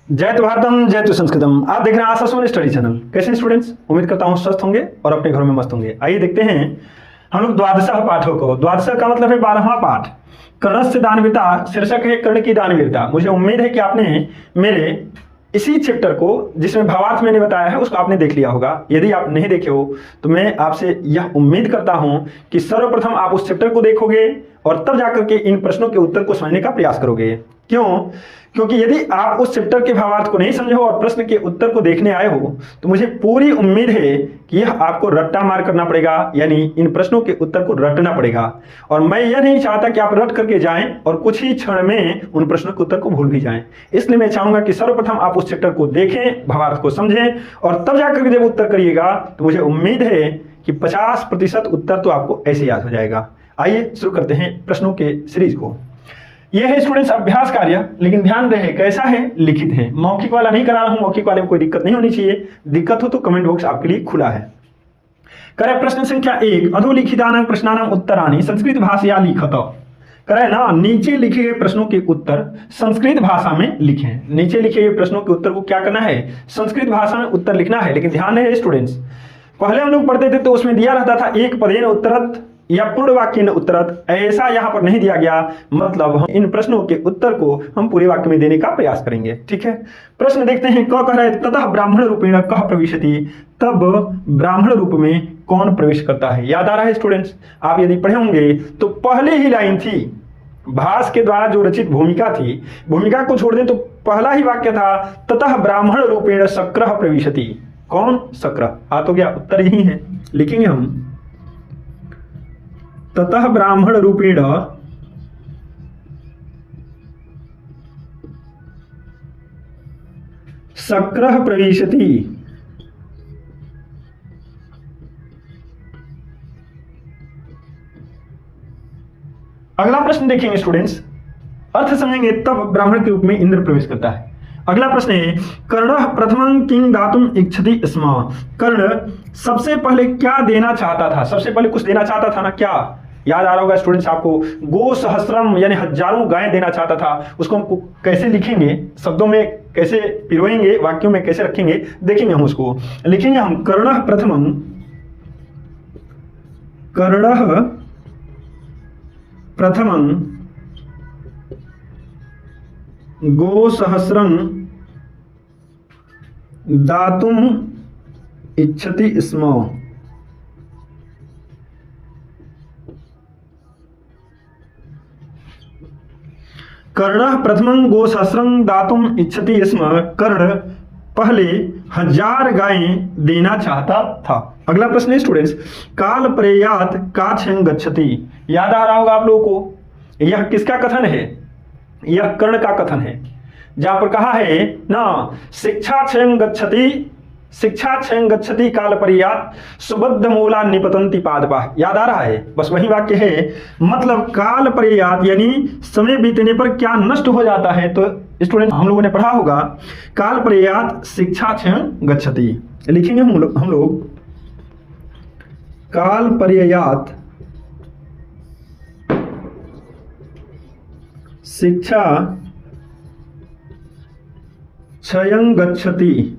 जय भारतम जय तु संस्कृतम। आप देख रहे हैं आशा सुमन स्टडी चैनल। कैसे स्टूडेंट्स, उम्मीद करता हूँ स्वस्थ होंगे और अपने घरों में मस्त होंगे। आइए देखते हैं हम लोग द्वादशः पाठों को। द्वादशः का मतलब है 12वां पाठ, कर्णस्य दानवीरता। शीर्षक है कर्ण की दानवीरता। मुझे उम्मीद है कि आपने मेरे इसी चैप्टर को जिसमें भावार्थ मैंने बताया है उसको आपने देख लिया होगा। यदि आप नहीं देखे हो तो मैं आपसे यह उम्मीद करता हूं कि सर्वप्रथम आप उस चैप्टर को देखोगे और तब जाकर के इन प्रश्नों के उत्तर को समझने का प्रयास करोगे। क्यों? क्योंकि यदि आप उस चैप्टर के भावार्थ को नहीं समझे हो और प्रश्न के उत्तर को देखने आए हो तो मुझे पूरी उम्मीद है कि यह आपको रट्टा मार करना पड़ेगा, यानी इन प्रश्नों के उत्तर को रटना पड़ेगा। और मैं यह नहीं चाहता कि आप रट करके जाएं और कुछ ही क्षण में उन प्रश्नों के उत्तर को भूल भी जाएं। इसलिए मैं चाहूंगा कि सर्वप्रथम आप उस चैप्टर को देखें, भावार्थ को समझें और तब जाकर के जब उत्तर करिएगा तो मुझे उम्मीद है कि 50% उत्तर तो आपको ऐसे याद हो जाएगा। आइए शुरू करते हैं प्रश्नों के सीरीज को। यह है स्टूडेंट्स अभ्यास कार्य, लेकिन ध्यान रहे कैसा है, लिखित है। मौखिक वाला नहीं करा रहा हूं, मौखिक वाले में कोई दिक्कत नहीं होनी चाहिए। दिक्कत हो तो कमेंट बॉक्स आपके लिए खुला है। करें प्रश्न संख्या 1, अधोलिखितानां प्रश्नानां उत्तराणि संस्कृत भाषया लिखत। करें ना, नीचे लिखे गए प्रश्नों के उत्तर संस्कृत भाषा में लिखें। नीचे लिखे गए प्रश्नों के उत्तर को क्या करना है, संस्कृत भाषा में उत्तर लिखना है। लेकिन ध्यान रहे स्टूडेंट्स, पहले हम लोग पढ़ते थे तो उसमें दिया रहता था एक पदेन उत्तरत या पूर्ण वाक्य न उत्तरत। ऐसा यहाँ पर नहीं दिया गया, मतलब हम इन प्रश्नों के उत्तर को हम पूरे वाक्य में देने का प्रयास करेंगे। ठीक है, प्रश्न देखते हैं। क कह रहा है ततः ब्राह्मण रूपेण कह प्रविशति, तब ब्राह्मण रूप में कौन प्रवेश करता है। याद आ रहा है स्टूडेंट्स? आप यदि पढ़े होंगे तो पहले ही लाइन थी, भास के द्वारा जो रचित भूमिका थी, भूमिका को छोड़ दें तो पहला ही वाक्य था ततः ब्राह्मण रूपेण शक्रः प्रविशति। कौन? शक्र। आ तो गया, उत्तर यही है। लिखेंगे हम ततः ब्राह्मण रूपेण शक्रः प्रविशति। अगला प्रश्न देखेंगे स्टूडेंट्स, अर्थ समझेंगे तब ब्राह्मण के रूप में इंद्र प्रवेश करता है। अगला प्रश्न है कर्णः प्रथमं किं दातुम इच्छति स्म। कर्ण सबसे पहले क्या देना चाहता था? सबसे पहले कुछ देना चाहता था ना, क्या याद आ रहा होगा स्टूडेंट्स आपको? गो सहस्रम यानी हजारों गायें देना चाहता था। उसको हम कैसे लिखेंगे, शब्दों में कैसे पिरोएंगे, वाक्यों में कैसे रखेंगे, देखेंगे हम उसको। लिखेंगे हम कर्णः प्रथमं, कर्णः प्रथमं गो सहस्रं दातुम इच्छति स्म। कर्णः प्रथमं गो सहस्रं दातुम इच्छति स्म। कर्ण पहले 1000 गायें देना चाहता था। अगला प्रश्न है स्टूडेंट्स, काल प्रयात का क्षण गच्छति। याद आ रहा होगा आप लोगों को, यह किसका कथन है? यह कर्ण का कथन है, जहां पर कहा है ना शिक्षा क्षयं गच्छति, शिक्षा क्षयं गच्छति काल पर्यात सुबद्ध मूला निपतंति पादपाः। याद आ रहा है? बस वही वाक्य है। मतलब काल पर्यात यानी समय बीतने पर क्या नष्ट हो जाता है। तो स्टूडेंट हम लोगों ने पढ़ा होगा काल पर्यात शिक्षा क्षयं गच्छति। लिखेंगे हम लोग काल पर्यात शिक्षा क्षयं गच्छति।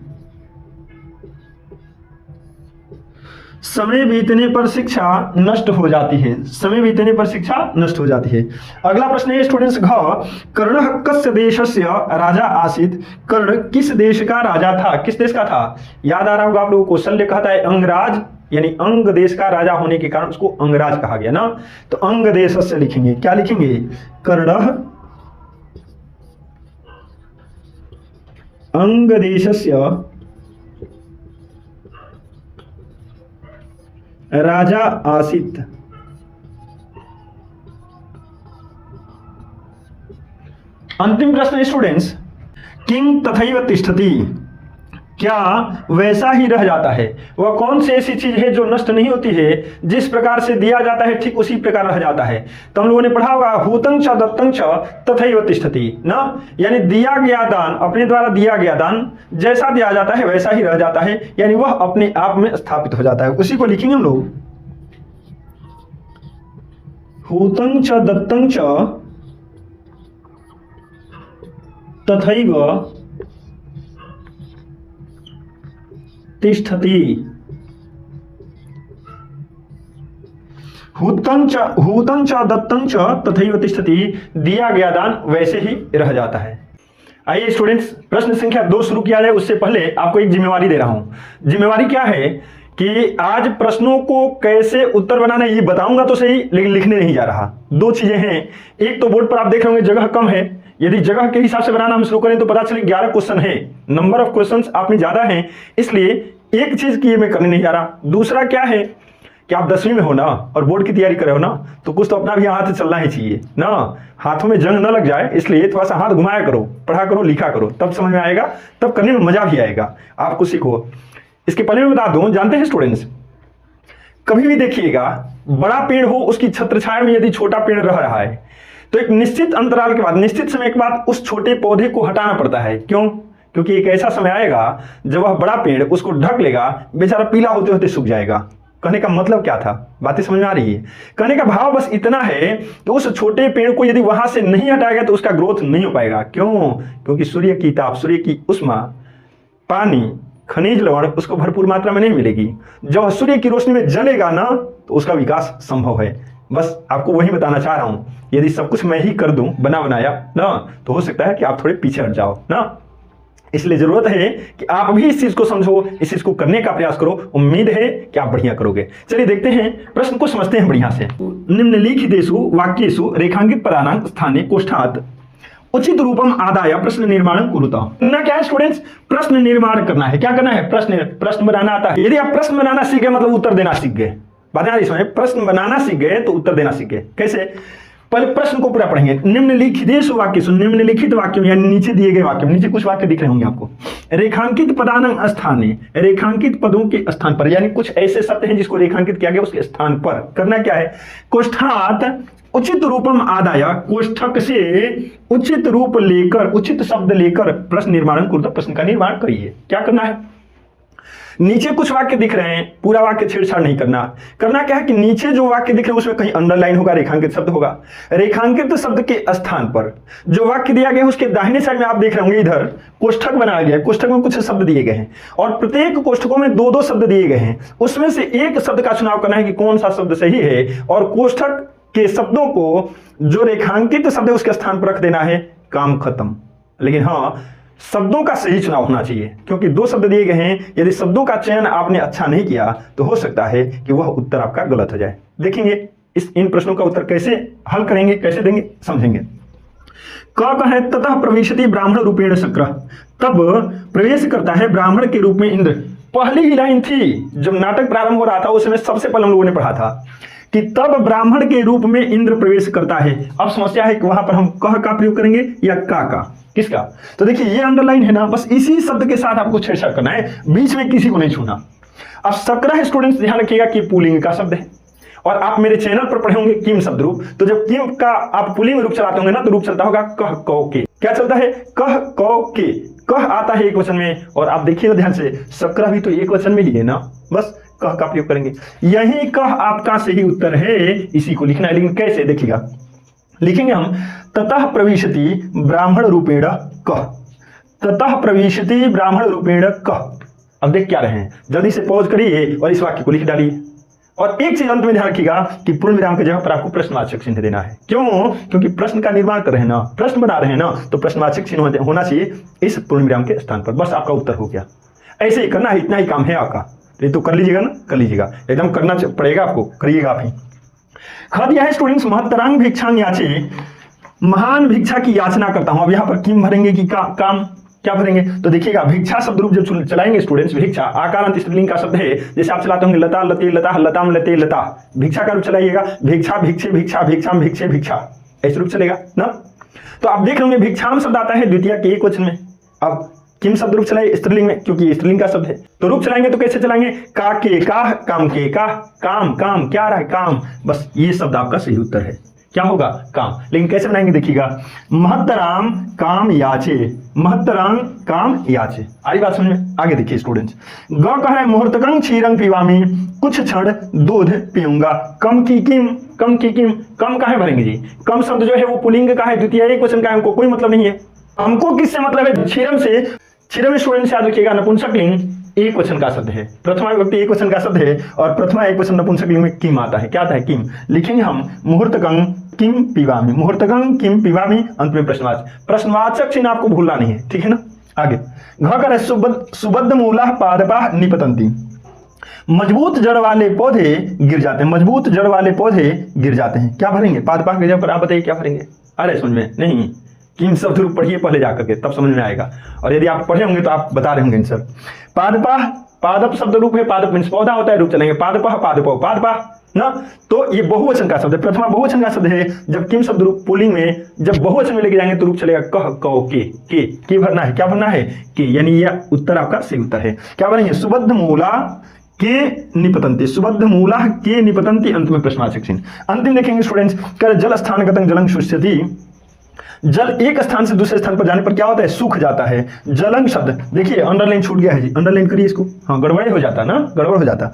समय बीतने पर शिक्षा नष्ट हो जाती है, समय बीतने पर शिक्षा नष्ट हो जाती है। अगला प्रश्न है स्टूडेंट्स, घ कर्णः कस्य देशस्य राजा आसीत्। कर्ण किस देश का राजा था? किस देश का था? याद आ रहा होगा आप लोगों को, शल्य कहता है अंगराज, यानी अंग देश का राजा होने के कारण उसको अंगराज कहा गया ना। तो अंग देशस्य लिखेंगे। क्या लिखेंगे? कर्णः अंग देशस्य राजा आसीत्। अंतिम प्रश्न स्टूडेंट्स, किंग तथैव तिष्ठति। क्या वैसा ही रह जाता है? वह कौन सी ऐसी चीज है जो नष्ट नहीं होती है, जिस प्रकार से दिया जाता है ठीक उसी प्रकार रह जाता है। तो हम लोगों ने पढ़ा होगा हूतं च दत्तं च तथैव तिष्ठति ना, यानी दिया गया दान, अपने द्वारा दिया गया दान जैसा दिया जाता है वैसा ही रह जाता है, यानी वह अपने आप में स्थापित हो जाता है। उसी को लिखेंगे हम लोग हूतं च दत्तं च तथैव तिष्ठति, हूतं च दत्तं च तथैव तिष्ठति, दिया गया दान वैसे ही रह जाता है। आइए स्टूडेंट्स, प्रश्न संख्या 2 शुरू किया जाए उससे पहले आपको एक जिम्मेवारी दे रहा हूं। जिम्मेवारी क्या है कि आज प्रश्नों को कैसे उत्तर बनाना ये बताऊंगा तो सही, लेकिन लिखने नहीं जा रहा। 2 चीजें हैं, एक तो बोर्ड पर आप देख रहे होंगे जगह कम है, यदि जगह के हिसाब से बनाना हम शुरू करें तो पता चले 11 क्वेश्चन है, नंबर ऑफ क्वेश्चंस आप में ज्यादा हैं, इसलिए एक चीज की मैं करने नहीं जा रहा। दूसरा क्या है कि आप 10वीं में हो ना और बोर्ड की तैयारी कर रहे हो ना, तो कुछ तो अपना भी हाथ चलना ही चाहिए ना, हाथों में जंग न लग जाए, इसलिए थोड़ा सा हाथ घुमाया करो, पढ़ा करो, लिखा करो, तब समझ में आएगा, तब करने में मजा भी आएगा, आपको सीखो। इसके पहले मैं बता दूं, जानते हैं स्टूडेंट्स, कभी भी देखिएगा बड़ा पेड़ हो उसकी छत्रछाया में यदि छोटा पेड़ रह रहा है तो एक निश्चित अंतराल के बाद, निश्चित समय के बाद उस छोटे पौधे को हटाना पड़ता है। क्यों? क्योंकि एक ऐसा समय आएगा जब वह बड़ा पेड़ उसको ढक लेगा, बेचारा पीला होते होते सूख जाएगा। कहने का मतलब क्या था? बातें समझ में आ रही है? कहने का भाव बस इतना है कि उस छोटे पेड़ को यदि वहां से नहीं हटाएगा तो उसका ग्रोथ नहीं हो पाएगा। क्यों? क्योंकि सूर्य की ताप, सूर्य की उष्मा, पानी, खनिज लवण उसको भरपूर मात्रा में नहीं मिलेगी। जब सूर्य की रोशनी में जलेगा ना तो उसका विकास संभव है। बस आपको वही बताना चाह रहा हूं। यदि सब कुछ मैं ही कर दूं बना बनाया ना, तो हो सकता है कि आप थोड़े पीछे हट जाओ ना। इसलिए जरूरत है कि आप भी इस चीज को समझो, इस चीज को करने का प्रयास करो। उम्मीद है कि आप बढ़िया करोगे। चलिए देखते हैं, प्रश्न को समझते हैं बढ़िया से। निम्नलिखितेषु वाक्येषु रेखांकित पदानां स्थाने कोष्ठात् उचित रूपम आदाय प्रश्न निर्माण कुरुता। ना क्या है स्टूडेंट्स? प्रश्न निर्माण करना है। क्या करना है? प्रश्न बनाना आता है। यदि आप प्रश्न बनाना सीख गए मतलब उत्तर देना सीख गए। बातें आ रही समझ? प्रश्न बनाना सीख गए तो उत्तर देना सीख गए। कैसे? पहले प्रश्न को पूरा पढ़ेंगे। निम्नलिखितेषु वाक्येषु, निम्नलिखित वाक्यों यानी नीचे दिए गए वाक्य, नीचे कुछ वाक्य दिख रहे होंगे आपको। रेखांकित पदानां स्थाने, रेखांकित पदों के स्थान पर, यानी कुछ ऐसे शब्द हैं जिसको रेखांकित किया गया उसके स्थान पर करना क्या है? कोष्ठात् उचित रूपम आदाय, कोष्ठक से उचित रूप लेकर, उचित शब्द लेकर प्रश्न निर्माण कुरुता, प्रश्न का निर्माण करिए। क्या करना है? नीचे कुछ वाक्य दिख रहे हैं, पूरा वाक्य छेड़छाड़ नहीं करना। करना क्या है कि नीचे जो वाक्य दिख रहे हैं उसमें कहीं अंडरलाइन होगा, रेखांकित शब्द होगा। रेखांकित शब्द के स्थान पर जो वाक्य दिया गया है उसके दाहिने साइड में आप देख रहे होंगे इधर कोष्ठक बनाया गया है। कोष्ठक में कुछ शब्द दिए गए हैं और प्रत्येक कोष्ठकों में 2-2 शब्द दिए गए हैं। उसमें से एक शब्द का चुनाव करना है कि कौन सा शब्द सही है, और कोष्ठक के शब्दों को जो रेखांकित शब्द है उसके स्थान पर रख देना है। काम खत्म। लेकिन हाँ, शब्दों का सही चुनाव होना चाहिए, क्योंकि 2 शब्द दिए गए हैं। यदि शब्दों का चयन आपने अच्छा नहीं किया तो हो सकता है कि वह उत्तर आपका गलत हो जाए। देखेंगे इन प्रश्नों का उत्तर कैसे हल करेंगे, कैसे देंगे, समझेंगे। क है ततः प्रविशति ब्राह्मण रूपेण शक्र, तब प्रवेश करता है ब्राह्मण के रूप में इंद्र। पहली ही लाइन थी जब नाटक प्रारंभ हो रहा था, उसमें सबसे पहले हम लोगों ने पढ़ा था कि तब ब्राह्मण के रूप में इंद्र प्रवेश करता है। अब समस्या है कि वहां पर हम कह का प्रयोग करेंगे या का? किसका? तो देखिए ये अंडरलाइन है ना, बस इसी शब्द के साथ आपको छेड़छाड़ करना है, बीच में किसी को नहीं छूना। अब शक्र है स्टूडेंट्स, ध्यान रखिएगा कि पुल्लिंग का शब्द है और आप मेरे चैनल पर पढ़े होंगे किम शब्द रूप। तो जब किम का आप पुल्लिंग रूप चलाते होंगे ना तो रूप चलता होगा कह कौ के। क्या चलता है? कह कौ के। कह आता है एक वचन में, और आप देखिएगा ध्यान से शक्र भी तो एक वचन में ही है ना, बस कह का प्रयोग करेंगे। यही कह आपका सही उत्तर है, इसी को लिखना है। लेकिन कैसे? देखिएगा, लिखेंगे हम ततः प्रविशति ब्राह्मण रूपेण कह, ततः प्रविशति ब्राह्मण रूपेण कह। अब देख क्या रहे हैं, जल्दी से पॉज करिए और इस वाक्य को लिख डालिए। और एक चीज अंत में ध्यान रखिएगा कि पूर्ण विराम की जगह पर आपको प्रश्नवाचक चिन्ह देना है। क्यों? क्योंकि प्रश्न का निर्माण कर रहे हैं ना, प्रश्न बना रहे हैं ना, तो प्रश्नवाचक चिन्ह होना चाहिए इस पूर्ण विराम के स्थान पर। बस आपका उत्तर हो गया। ऐसे ही करना है, इतना ही काम है आपका। तो कर लीजिएगा ना, कर लीजिएगा, एकदम करना पड़ेगा आपको, करिएगा आप ही। खा दिया है स्टूडेंट्स, महत्तरांग भिक्षांग याचे, महान भिक्षा की याचना करता हूं। अब यहाँ पर किम भरेंगे कि काम क्या भरेंगे? तो देखिएगा, भिक्षा शब्द रूप जब चलाएंगे स्टूडेंट्स, भिक्षा आकारांत स्त्रीलिंग का शब्द है। जैसे आप चलाते होंगे लता लते लता लताम लते लता, भिक्षा का रूप चलाइएगा भिक्षा भिक्षे भिक्षा भिक्षाम भिक्षे भिक्षा, ऐसे रूप चलेगा ना। तो आप देख रहे होंगे भिक्षाम शब्द आता है द्वितीय के एक वचन में। अब किम शब्द रूप चलाए स्त्रीलिंग में, क्योंकि स्त्रीलिंग का शब्द है। तो रूप चलाएंगे तो कैसे चलाएंगे? का के का, काम के का, काम काम क्या रहा है? काम। बस ये शब्द आपका सही उत्तर है। क्या होगा? काम। लेकिन कैसे बनाएंगे? देखिएगा, महत्तराम काम याचे, महत्तराम काम याचे। आ रही बात समझ में? आगे देखिए स्टूडेंट्स, ग कह रहा है मुहूर्तकं क्षीरं पीवामी, कुछ क्षण दूध पीऊंगा। कम की किम, कम की किम, कम काहे भरेंगे जी? कम शब्द जो है वो पुल्लिंग का है, द्वितीय एक वचन का है, हमको कोई मतलब नहीं है। हमको किससे मतलब है? क्षीरम से। क्षीरम स्टूडेंट्स याद रखिएगा नपुंसक लिंग एक वचन का शब्द है, प्रथमा विभक्ति एक वचन का शब्द है और प्रथमा एक वचन नपुंसकलिंग में किम आता है। क्या आता है? किम। लिखेंगे हम मुहूर्तकं किम पिबामि, मुहूर्तकं किम पिबामि, अंत में प्रश्नवाचक। प्रश्नवाचक चिन्ह आपको भूलना नहीं है, ठीक है ना। आगे घ कर सुबद्ध मूला पादपा निपतंती, मजबूत जड़ वाले पौधे गिर जाते हैं, मजबूत जड़ वाले पौधे गिर जाते हैं। क्या भरेंगे? पादपा के जगह पर आप बताइए क्या भरेंगे? अरे समझ में नहीं, किम शब्द रूप पढ़िए पहले जाकर के, तब समझ में आएगा। और यदि आप पढ़े होंगे तो आप बता रहे होंगे आंसर। पादपा, पादप शब्द रूप है, पादप मीन्स पौधा होता है, रूप चलेंगे पादपा पादपो पादपा ना। तो ये बहुवचन का शब्द है, प्रथमा बहुवचन का शब्द है। जब किम शब्द रूप पुल्लिंग में जब बहुवचन में लेके जाएंगे तो रूप चलेगा कह कौ के भरना है। क्या भरना है? के, यानी यह उत्तर आपका सही उत्तर है। क्या भरेंगे? सुबद्ध मूला के निपतंती, सुबद्ध मूला के निपतंती, अंत में प्रश्नवाचक चिन्ह। अंतिम देखेंगे स्टूडेंट्स, कर जल स्थानगतं जलं शुष्यति, जल एक स्थान से दूसरे स्थान पर जाने पर क्या होता है? सूख जाता है। जलंग शब्द देखिए अंडरलाइन छूट गया है जी, अंडरलाइन करिए इसको। हाँ गड़बड़ हो जाता ना, गड़बड़ हो जाता।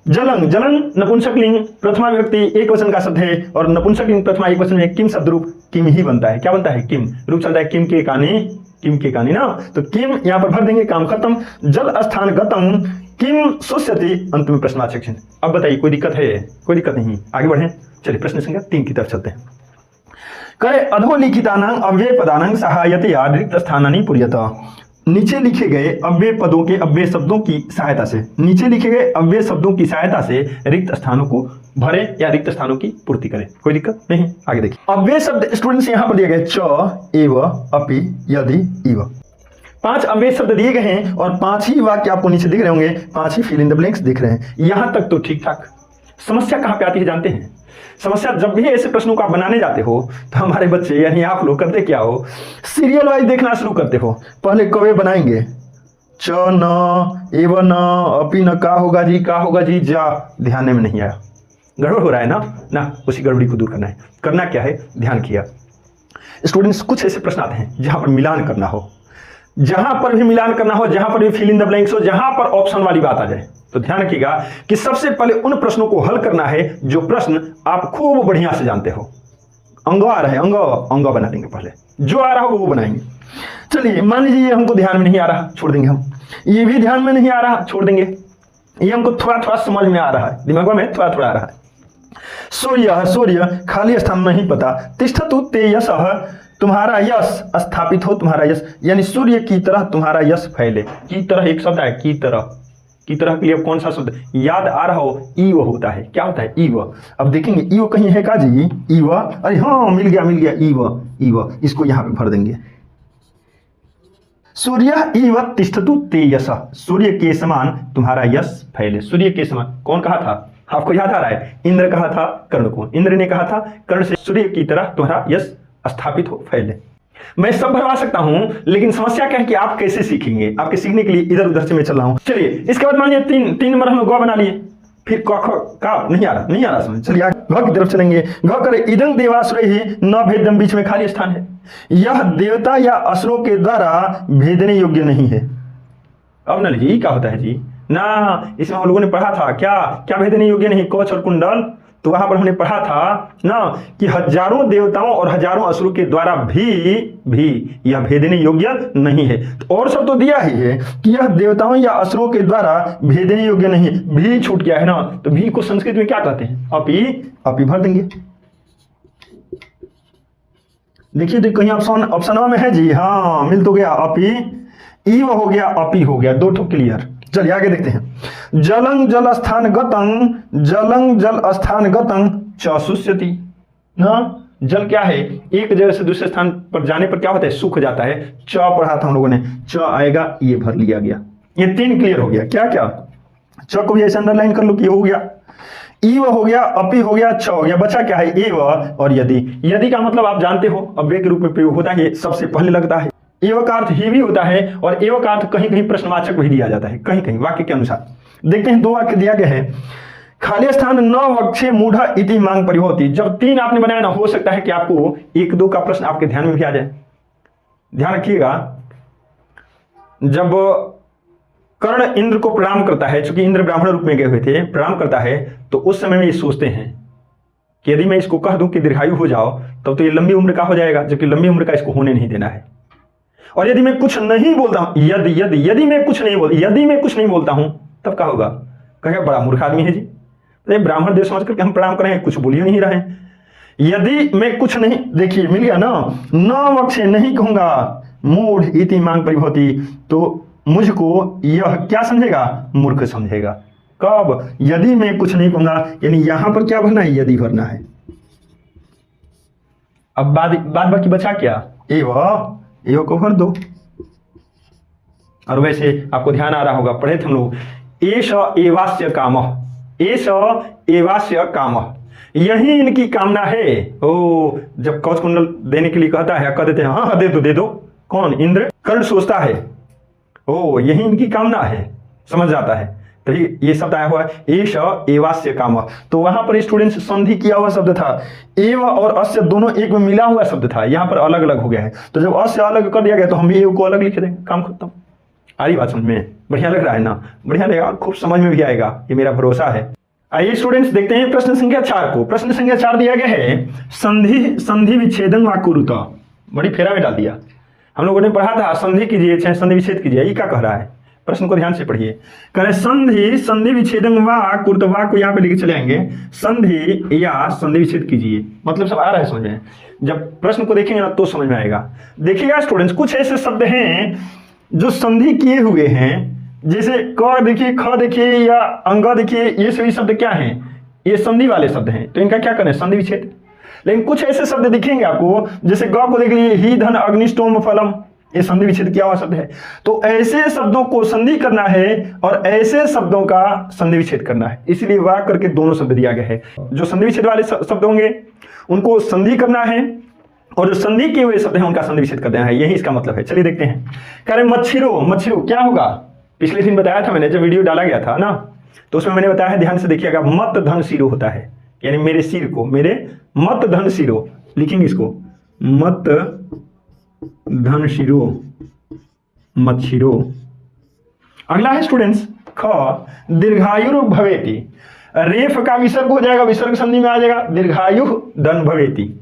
जलंग, जलंग नपुंसकलिंग प्रथमा विभक्ति एक वचन का शब्द है और नपुंसकलिंग प्रथमा एक वचन में किम शब्द रूप किम ही बनता है। क्या बनता है? किम। रूप चलता है किम के कानी, किम के कानी ना, तो किम यहाँ पर भर देंगे, काम खत्म। जल स्थान गतम किम शुष्यति, अंत में प्रश्नवाचक चिन्ह। अब बताइए कोई दिक्कत है? कोई दिक्कत नहीं, आगे बढ़े। चलिए प्रश्न संख्या 3 की तरफ चलते हैं। करे अधोलिखितानां अव्यय पदानां सहायतया रिक्त स्थानानि पूर्यत, नीचे लिखे गए अव्यय पदों के अव्यय शब्दों की सहायता से, नीचे लिखे गए अव्यय शब्दों की सहायता से रिक्त स्थानों को भरे या रिक्त स्थानों की पूर्ति करें। कोई दिक्कत नहीं, आगे देखिए। अव्यय शब्द स्टूडेंट्स यहां पर दिए गए च, एव, अपि, यदि, इव। 5 अव्यय शब्द दिए गए हैं और 5 ही वाक्य आपको नीचे दिख रहे होंगे, 5 ही फिल इन द ब्लैंक्स दिख रहे हैं। यहां तक तो ठीक ठाक। समस्या कहां पे आती है जानते हैं? समस्या जब भी ऐसे प्रश्नों को आप बनाने जाते हो तो हमारे बच्चे यानी आप लोग करते क्या हो? सीरियल वाइज देखना शुरू करते हो। पहले कवे बनाएंगे च न, एव न, अपि न, का होगा जी, का होगा जी, जा, ध्यान में नहीं आया। गड़बड़ हो रहा है ना, उसी गड़बड़ी को दूर करना है। करना क्या है? ध्यान किया स्टूडेंट्स, कुछ ऐसे प्रश्न आते हैं जहां पर मिलान करना हो, जहां पर भी मिलान करना हो, जहां पर भी फिल इन द ब्लैंक्स हो, जहां पर ऑप्शन वाली बात आ जाए, तो ध्यान रखिएगा कि सबसे पहले उन प्रश्नों को हल करना है जो प्रश्न आप खूब बढ़िया से जानते हो। अंग आ रहा है, अंग बना देंगे, पहले जो आ रहा हो वो बनाएंगे। चलिए मान लीजिए ये हमको ध्यान में नहीं आ रहा, छोड़ देंगे हम। ये भी ध्यान में नहीं आ रहा, छोड़ देंगे। ये हमको थोड़ा थोड़ा समझ में आ रहा है, दिमाग में थोड़ा थोड़ा आ रहा है। सूर्य, सूर्य खाली स्थान नहीं पता, तिष्ठतु ते यशः, तुम्हारा यश स्थापित हो, तुम्हारा यश, यानी सूर्य की तरह तुम्हारा यश फैले। की तरह एक शब्द है, की तरह, की तरह के लिए कौन सा शब्द याद आ रहा हो? ईव होता है। क्या होता है? ईव। अब देखेंगे ईव कहीं है का जी? ईव, अरे हाँ मिल गया, ईव, ईव, इसको यहां पे भर देंगे। सूर्य ईव तिष्ठतु ते यशः, सूर्य के समान तुम्हारा यश फैले। सूर्य के समान कौन कहा था? आपको याद आ रहा है? इंद्र कहा था कर्ण को, इंद्र ने कहा था कर्ण से सूर्य की तरह तुम्हारा यश स्थापित हो, फैले। मैं सब भरवा सकता हूं, लेकिन समस्या क्या है कि आप कैसे सीखेंगे? आपके सीखने के लिए इधर उधर से मैं चल रहा हूं। चलिए इसके बाद मानिए 3 नंबर हम ग बना लिए, फिर क ख का नहीं आ रहा समझ। चलिए घ की तरफ चलेंगे। घ करे इदं देवासुरैहि न भेदम, बीच में खाली स्थान है। यह देवता या असुरों के द्वारा भेदने योग्य नहीं है। अब ना लीजिए क्या होता है जी ना, इसमें हम लोगों ने पढ़ा था क्या भेदने योग्य नहीं, कवच और कुंडल। तो वहां पर हमने पढ़ा था ना कि हजारों देवताओं और हजारों असुरों के द्वारा भी यह भेदने योग्य नहीं है। तो और सब तो दिया ही है कि यह देवताओं या असुरों के द्वारा भेदने योग्य नहीं, भी छूट गया है ना। तो भी को संस्कृत में क्या कहते हैं? अपी भर देंगे। देखिए तो कहीं ऑप्शन में है जी, हाँ मिल तो गया। अपी, ईव हो गया, अपी हो गया, 2 ठो क्लियर। चलिए आगे देखते हैं। जलंग जल स्थान गतं, जलंग जल स्थान गतं च शुष्यति ना। जल क्या है? एक जगह से दूसरे स्थान पर जाने पर क्या होता है? सूख जाता है। च पढ़ा था हम लोगों ने, च आएगा, ये भर लिया गया। ये 3 क्लियर हो गया। क्या च को भी ऐसे अंडरलाइन कर लो कि हो गया। ईव हो गया, अपी हो गया, छ हो गया। बचा क्या है? एव और यदि। यदि का मतलब आप जानते हो अव्यय के रूप में प्रयोग होता है, सबसे पहले लगता है। एव का अर्थ ही भी होता है और एव का अर्थ कहीं कहीं प्रश्नवाचक भी दिया जाता है, कहीं कहीं वाक्य के अनुसार। देखते हैं 2 वाक्य दिया गया है। खाली स्थान न वक्षे मूढ़ इति मांग परिहोति। जब 3 आपने बनाया ना, हो सकता है कि आपको 1-2 का प्रश्न आपके ध्यान में भी आ जाए। ध्यान रखिएगा, जब कर्ण इंद्र को प्रणाम करता है, चूंकि इंद्र ब्राह्मण रूप में गए हुए थे, प्रणाम करता है, तो उस समय में ये सोचते हैं कि यदि मैं इसको कह दूं कि दीर्घायु हो जाओ, तब तो ये लंबी उम्र का हो जाएगा, जबकि लंबी उम्र का इसको होने नहीं देना है। और यदि मैं कुछ नहीं बोलता हूं, यदि मैं कुछ नहीं बोलता हूं, तब क्या होगा? कहेगा बड़ा मूर्ख आदमी है जी, अरे ब्राह्मण देव समझ करके हम प्रणाम करें, कुछ बोल ही नहीं रहे हैं। यदि मैं कुछ नहीं, देखिए मिल गया ना, न वक्षे नहीं कहूंगा, मूढ़ इति मांग परिभवती, तो मुझको यह क्या समझेगा? मूर्ख समझेगा। कब? यदि मैं कुछ नहीं कहूंगा, यानी यहां पर क्या भरना है? यदि भरना है। अब बाद बाकी बचा क्या? एव को भर दो। और वैसे आपको ध्यान आ रहा होगा, पढ़े थे हम लोग, एष एवास्य कामः, एष एवास्य कामः, यही इनकी कामना है। ओ, जब कवच कुंडल देने के लिए कहता है, कह देते हैं हाँ दे दो। कौन? इंद्र। कर्ण सोचता है ओ यही इनकी कामना है, समझ जाता है, तभी ये शब्द आया हुआ है एष एवास्य कामः। तो वहां पर स्टूडेंट्स संधि किया हुआ शब्द था, एव और अस्य दोनों एक में मिला हुआ शब्द था, यहाँ पर अलग अलग हो गया है। तो जब अस्य अलग कर दिया गया तो हम भी एव को अलग लिख देंगे, काम खत्म। आ रही बात समझ में? बढ़िया लग रहा है ना? बढ़िया लगेगा, खूब समझ में भी आएगा, ये मेरा भरोसा है। आइए स्टूडेंट्स देखते हैं प्रश्न संख्या 4 को। प्रश्न संख्या 4 दिया गया है, संधि विच्छेदन वा कुरुत। बड़ी फेरा में डाल दिया। हम लोगों ने पढ़ा था संधि कीजिए चाहे संधि विच्छेद कीजिए, ये क्या कह रहा है? प्रश्न को ध्यान से पढ़िए। कह रहे संधि विच्छेदन वा कुरुत, वा को यहाँ पे लेके चले आएंगे, संधि या संधि विच्छेद कीजिए, मतलब सब आ रहा है समझ में। जब प्रश्न को देखेंगे ना तो समझ में आएगा। देखिएगा स्टूडेंट्स, कुछ ऐसे शब्द हैं जो संधि किए हुए हैं, जैसे क देखिए, ख देखिए या अंग देखिए, ये सभी शब्द क्या हैं? ये संधि वाले शब्द हैं, तो इनका क्या करना है? संधि विच्छेद। लेकिन कुछ ऐसे शब्द दिखेंगे आपको, जैसे ग को देख लीजिए, ही धन अग्निष्टोम फलम, ये संधि विच्छेद किया हुआ शब्द है। तो ऐसे शब्दों को संधि करना है और ऐसे शब्दों का संधि विच्छेद करना है, इसलिए वाक करके दोनों शब्द दिया गया है। जो संधि विच्छेद वाले शब्द होंगे उनको संधि करना है, और जो संधि किए हुए शब्द हैं उनका संधि विच्छेद कर देना है, यही इसका मतलब है। चलिए देखते हैं। कह रहे मच्छिरो क्या होगा? पिछले दिन बताया था मैंने, जब वीडियो डाला गया था ना, तो उसमें मैंने बताया है, ध्यान से देखिएगा, मत धन शिरो होता है, यानी मेरे सिर को, मेरे मत धन शिरो लिखेंगे इसको, मत धन शिरो, मच्छिरो। अगला है स्टूडेंट्स ख, दीर्घायु भवेति, रेफ का विसर्ग हो जाएगा, विसर्ग संधि में आ जाएगा, दीर्घायु धन भवेति।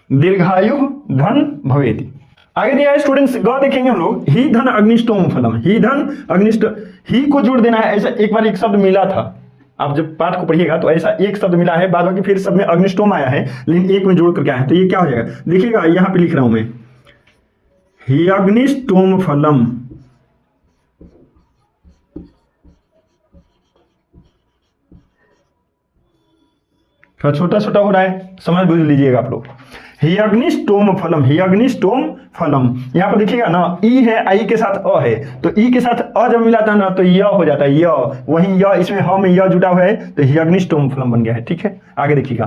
दीर्घायु धन भवेति। आगे दिया है स्टूडेंट्स, ग देखेंगे हम लोग, ही धन अग्निष्टोम फलम, ही धन अग्निष्ट, ही को जोड़ देना है। ऐसा एक बार एक शब्द मिला था, आप जब पाठ को पढ़िएगा तो ऐसा एक शब्द मिला है, बाद बाकी फिर सब में अग्निष्टोम आया है, लेकिन एक में जोड़ करके आया है। तो ये क्या हो जाएगा? देखिएगा यहां पे लिख रहा हूं मैं, ही अग्निष्टोम फलम, छोटा छोटा हो रहा है, समझ बुझ लीजिएगा आप लोग। ही अग्निष्टोम फलम, ही अग्निष्टोम फलम, यहाँ पर देखिएगा ना, ई है, आई के साथ अ है, तो ई के साथ अ जब मिलाता है ना तो य हो जाता है, य, वहीं य, इसमें ह में य जुटा हुआ है, तो ही अग्निष्टोम फलम बन गया है। ठीक है, आगे देखिएगा।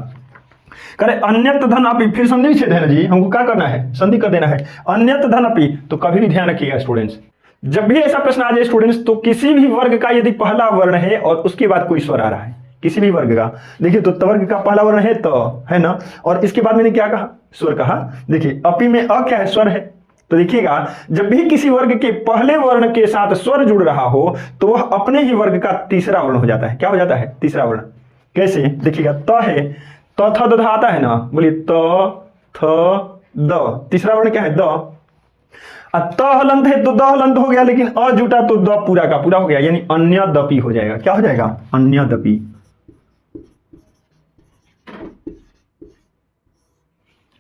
करे अन्यत्र धन अपि, फिर संधि विच्छेद है ना जी, हमको क्या करना है? संधि कर देना है। अन्यत्र धन अपि, तो कभी भी ध्यान रखिएगा स्टूडेंट्स, जब भी ऐसा प्रश्न आ जाए स्टूडेंट्स, तो किसी भी वर्ग का यदि पहला वर्ण है और उसके बाद कोई स्वर आ रहा है, किसी भी वर्ग का, देखिए तो तवर्ग का पहला वर्ण है त, है ना, और इसके बाद मैंने क्या कहा? स्वर कहा। देखिए अपि में अ क्या है? स्वर है। तो देखिएगा जब भी किसी वर्ग के पहले वर्ण के साथ स्वर जुड़ रहा हो तो वह अपने ही वर्ग का तीसरा वर्ण हो जाता है। क्या हो जाता है? तीसरा वर्ण। कैसे? देखिएगा, त है, त थ द ध आता है ना, बोलिए त थ द, तीसरा वर्ण क्या है? द। त हलंत है तो द हलंत हो गया, लेकिन अ जुटा तो द पूरा का पूरा हो गया, यानी अन्य दपी हो जाएगा। क्या हो जाएगा? अन्य दपी।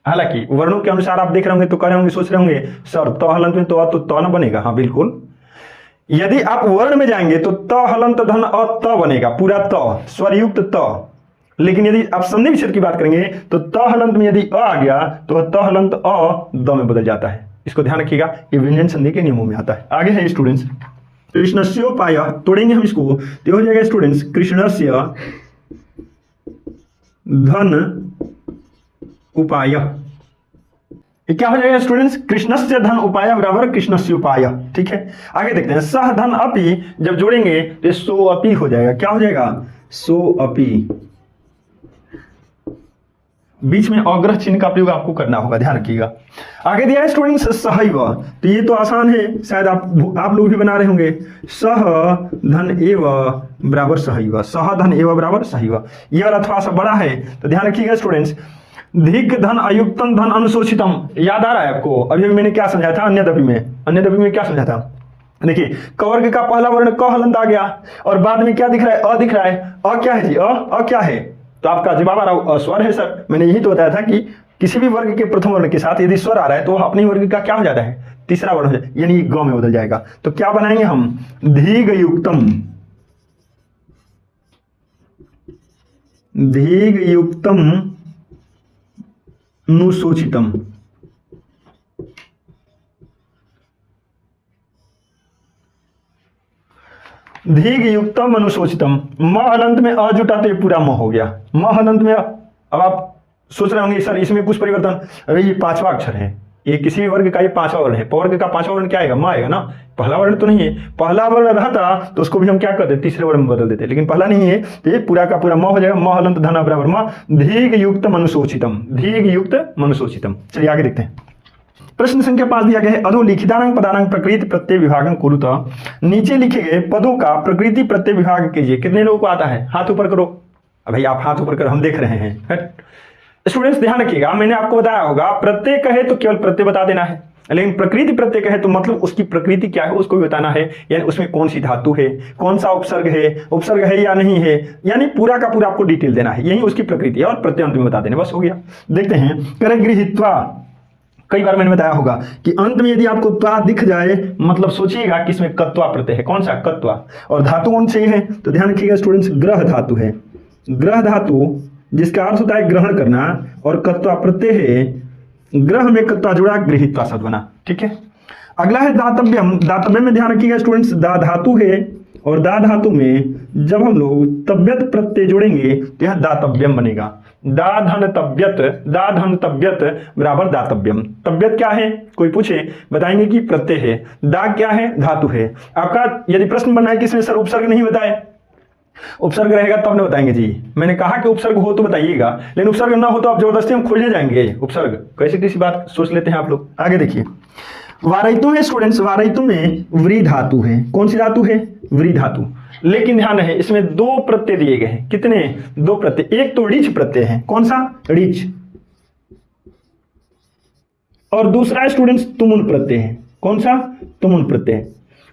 हालांकि वर्णों के अनुसार आप देख रहे होंगे तो कह रहे होंगे, सोच रहे होंगे सर त हलंत में तो न बनेगा। हाँ बिल्कुल, यदि आप वर्ण में जाएंगे तो त हलंत धन अ त बनेगा, पूरा त, स्वरयुक्त त। लेकिन यदि आप संधि विच्छेद की बात करेंगे तो त हलंत में यदि अ आ गया तो त हलंत अ द में बदल जाता है। इसको ध्यान रखिएगा, ये व्यंजन संधि के नियमों में आता है। आगे है स्टूडेंट्स, कृष्णस्योपाय, तोड़ेंगे हम इसको तो हो जाएगा स्टूडेंट्स, कृष्णस्य धन उपाय। क्या हो जाएगा स्टूडेंट्स? कृष्णस्य धन उपाय बराबर कृष्णस्य उपाय। ठीक है, आगे देखते हैं, सह धन अपि जब जोड़ेंगे तो सो अपि हो जाएगा। क्या हो जाएगा? सो अपि बीच में अग्रह चिन्ह का प्रयोग आपको करना होगा, ध्यान रखिएगा। आगे दिया है स्टूडेंट्स सहैव, तो ये तो आसान है, शायद आप लोग भी बना रहे होंगे। सह धन एव बराबर सहैव, सह धन एव बराबर सहैव। ये वाला थोड़ा सा बड़ा है, तो ध्यान रखिएगा स्टूडेंट्स। धिक धन अयुक्तम धन अनुशोचितम, याद आ रहा है आपको? अभी मैंने क्या समझाया था अन्यदपि में? अन्यदपि में क्या समझा था? देखिए, कवर्ग का पहला वर्ण क हलंत आ गया और बाद में क्या दिख रहा है? अ दिख रहा है। अ क्या है जी? अ क्या है? तो आपका जवाब आ रहा है स्वर है सर। मैंने यही तो बताया था कि किसी भी वर्ग के प्रथम वर्ण के साथ यदि स्वर आ रहा है तो वह अपने वर्ग का क्या हो जाता है? तीसरा वर्ण हो जाए, यानी ग में बदल जाएगा। तो क्या बनाएंगे हम? धीग युक्तम, धीग युक्तम नुशोचितम। धीग युक्तम अनुशोचितम। म अनंत में अ जुटाते पूरा म हो गया। म अनंत में, अब आप सोच रहे होंगे सर इसमें कुछ परिवर्तन, अरे ये पांचवा अक्षर है, ये किसी भी वर्ग का ये पांचवा वर्ण है। पवर्ग का पांचवा वर्ण क्या आएगा? म आएगा ना, पहला वर्ण तो नहीं है। पहला वर्ण रहता तो उसको भी हम क्या करते? तीसरे वर्ण में बदल देते, लेकिन पहला नहीं है तो ये पूरा का पूरा म हो जाएगा। म हलंत धना बराबर म, धीग युक्त मनुशोचितम, धीग युक्त मनुशोचितम। चलिए आगे देखते हैं। प्रश्न संख्या 5 दिया गया है, अधोलिखितानां पदानां प्रकृति प्रत्यय विभागं कुरुतः। नीचे लिखे गए पदों का प्रकृति प्रत्यय विभाग कीजिए। कितने लोगों को आता है? हाथ ऊपर करो। भाई आप हाथ ऊपर करो, हम देख रहे हैं। स्टूडेंट्स ध्यान रखिएगा, मैंने आपको बताया होगा प्रत्यय कहे तो केवल प्रत्यय बता देना है, लेकिन प्रकृति प्रत्यय कहे तो मतलब उसकी प्रकृति क्या है उसको भी बताना है, यानी उसमें कौन सी धातु है, कौन सा उपसर्ग है या नहीं है, यानी पूरा का पूरा आपको डिटेल देना है, यही उसकी प्रकृति है और प्रत्यय अंत में बता देना, बस हो गया। देखते हैं, करे गृहीत्वा। कई बार मैंने बताया होगा कि अंत में यदि आपको त्वा दिख जाए मतलब सोचिएगा कि इसमें कत्वा प्रत्यय है। कौन सा? कत्वा। और धातु कौन सी है? तो ध्यान रखिएगा स्टूडेंट्स, ग्रह धातु है। ग्रह धातु जिसका अर्थ होता है ग्रहण करना, और कत्वा प्रत्यय है, ग्रह में कत्वा जुड़ा, गृहीत्वा शब्द बना। ठीक है, अगला है दातव्यम। दातव्यम में ध्यान रखिएगा स्टूडेंट्स, दा धातु है और दा धातु में जब हम लोग तव्यत प्रत्यय जोड़ेंगे तो यह दातव्यम बनेगा। दा धन तव्यत, दा धन तव्यत बराबर दातव्यम। तव्यत क्या है? कोई पूछे बताएंगे कि प्रत्यय है। दा क्या है? धातु है। आपका यदि प्रश्न बनना है कि इसमें सर उपसर्ग नहीं बताए, उपसर्ग रहेगा तब न बताएंगे जी। मैंने कहा कि उपसर्ग हो तो बताइएगा, लेकिन उपसर्ग ना हो तो आप जबरदस्ती हम खोजने जाएंगे उपसर्ग। कैसी कैसी बात सोच लेते हैं आप लोग। आगे देखिए, वारयितु है स्टूडेंट्स, वारयितु में व्री धातु है। कौन सी धातु है? व्री धातु। लेकिन ध्यान रहे इसमें दो प्रत्यय दिए गए हैं। कितने? दो प्रत्यय। एक तो ऋच प्रत्यय है। कौन सा? ऋच। और दूसरा स्टूडेंट्स तुमुन प्रत्यय है। कौन सा? तुमुन प्रत्यय।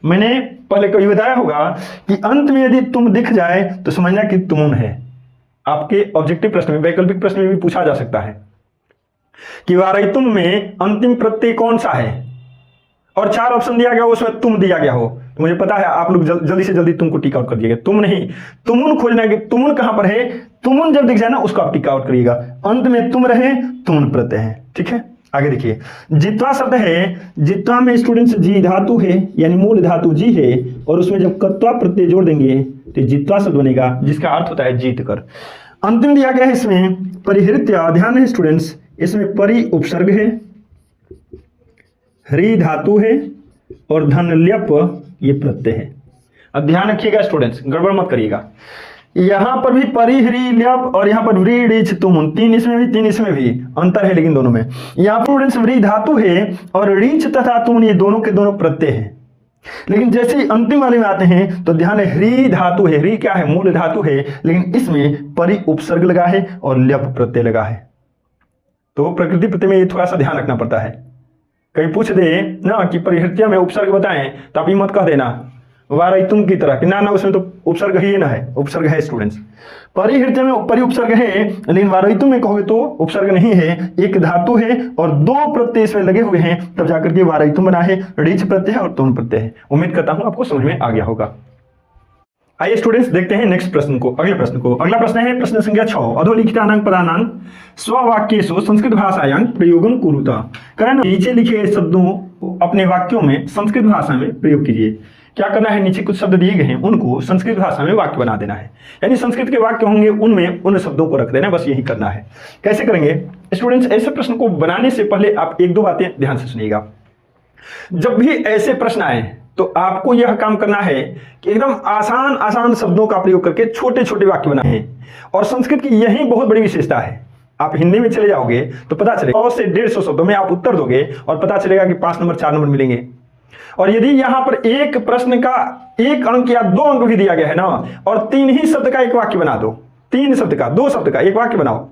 मैंने पहले कभी बताया होगा कि अंत में यदि तुम दिख जाए तो समझना कि तुमुन है। आपके ऑब्जेक्टिव प्रश्न में, वैकल्पिक प्रश्न में भी पूछा जा सकता है कि वारयितुम में अंतिम प्रत्यय कौन सा है, और 4 ऑप्शन दिया गया उसमें तुम दिया गया हो, तो मुझे पता है आप लोग जल्दी से जल्दी तुमको टिक आउट कर दिएगा। तुम नहीं, तुमुन खोजना है। तुमुन कहां पर है? तुमुन जब दिख जाए ना उसको आप टिक आउट करिएगा। अंत में तुम रहे, तुमुन प्रत्यय है। ठीक है, आगे देखिए, जित्वा शब्द है। जित्वा में स्टूडेंट्स जी धातु है, यानी मूल धातु जी है, और उसमें जब कत्वा प्रत्यय जोड़ देंगे तो जित्वा शब्द बनेगा, जिसका अर्थ होता है जीत कर। अंतिम दिया गया है इसमें परिहृत्य। ध्यान है स्टूडेंट्स, इसमें परि उपसर्ग है, ह्री धातु है और धन ल्यप ये प्रत्यय है। अब ध्यान रखिएगा स्टूडेंट्स, गड़बड़ मत करिएगा। यहां पर भी परि ह्री ल्यप और यहां पर व्री ऋच तुमुन, 3 इसमें भी 3 इसमें भी अंतर है, लेकिन दोनों में यहां पर स्टूडेंट्स व्री धातु है और ऋच तथा तुमुन ये दोनों के दोनों प्रत्यय है। लेकिन जैसे ही अंतिम वाले में आते हैं तो ध्यान है ह्री धातु है। ह्री क्या है? मूल धातु है, लेकिन इसमें परि उपसर्ग लगा है और ल्यप प्रत्यय लगा है। तो प्रकृति प्रत्यय में ये थोड़ा सा ध्यान रखना पड़ता है। कहीं पूछ दे ना कि परिहृत्य में उपसर्ग बताएं तो आप ये मत कह देना वारयितुम की तरह कि ना उसमें तो उपसर्ग ही ना है। उपसर्ग है स्टूडेंट्स, परिहृत्य में परि उपसर्ग है, लेकिन वारयितुम में कहोगे तो उपसर्ग नहीं है। एक धातु है और 2 प्रत्यय इसमें लगे हुए हैं, तब जाकर के वारयितुम बना है। ऋच प्रत्यय है और तुम प्रत्यय है। उम्मीद करता हूं आपको समझ में आ गया होगा। आइए स्टूडेंट्स देखते हैं नेक्स्ट प्रश्न को, अगले प्रश्न को। अगला प्रश्न है प्रश्न संख्या 6, अधोलिखितानां पदानां स्ववाक्येषु संस्कृत भाषायां प्रयोगं कुरुतः। कारण नीचे लिखे शब्दों अपने वाक्यों में संस्कृत भाषा में प्रयोग कीजिए। क्या करना है? नीचे कुछ शब्द दिए गए हैं, उनको संस्कृत भाषा में वाक्य बना देना है, यानी संस्कृत के वाक्य होंगे उनमें उन शब्दों को रख देना, बस यही करना है। कैसे करेंगे स्टूडेंट्स? ऐसे प्रश्न को बनाने से पहले आप 1-2 बातें ध्यान से सुनिएगा। जब भी ऐसे प्रश्न आए तो आपको यह काम करना है कि एकदम आसान आसान शब्दों का प्रयोग करके छोटे छोटे वाक्य बनाए हैं, और संस्कृत की यही बहुत बड़ी विशेषता है। आप हिंदी में चले जाओगे तो पता चलेगा 100 से 150 शब्दों में आप उत्तर दोगे और पता चलेगा कि 5 नंबर 4 नंबर मिलेंगे। और यदि यहां पर एक प्रश्न का 1 अंक या 2 अंक भी दिया गया है ना, और 3 ही शब्द का एक वाक्य बना दो, 3 शब्द का 2 शब्द का एक वाक्य बनाओ,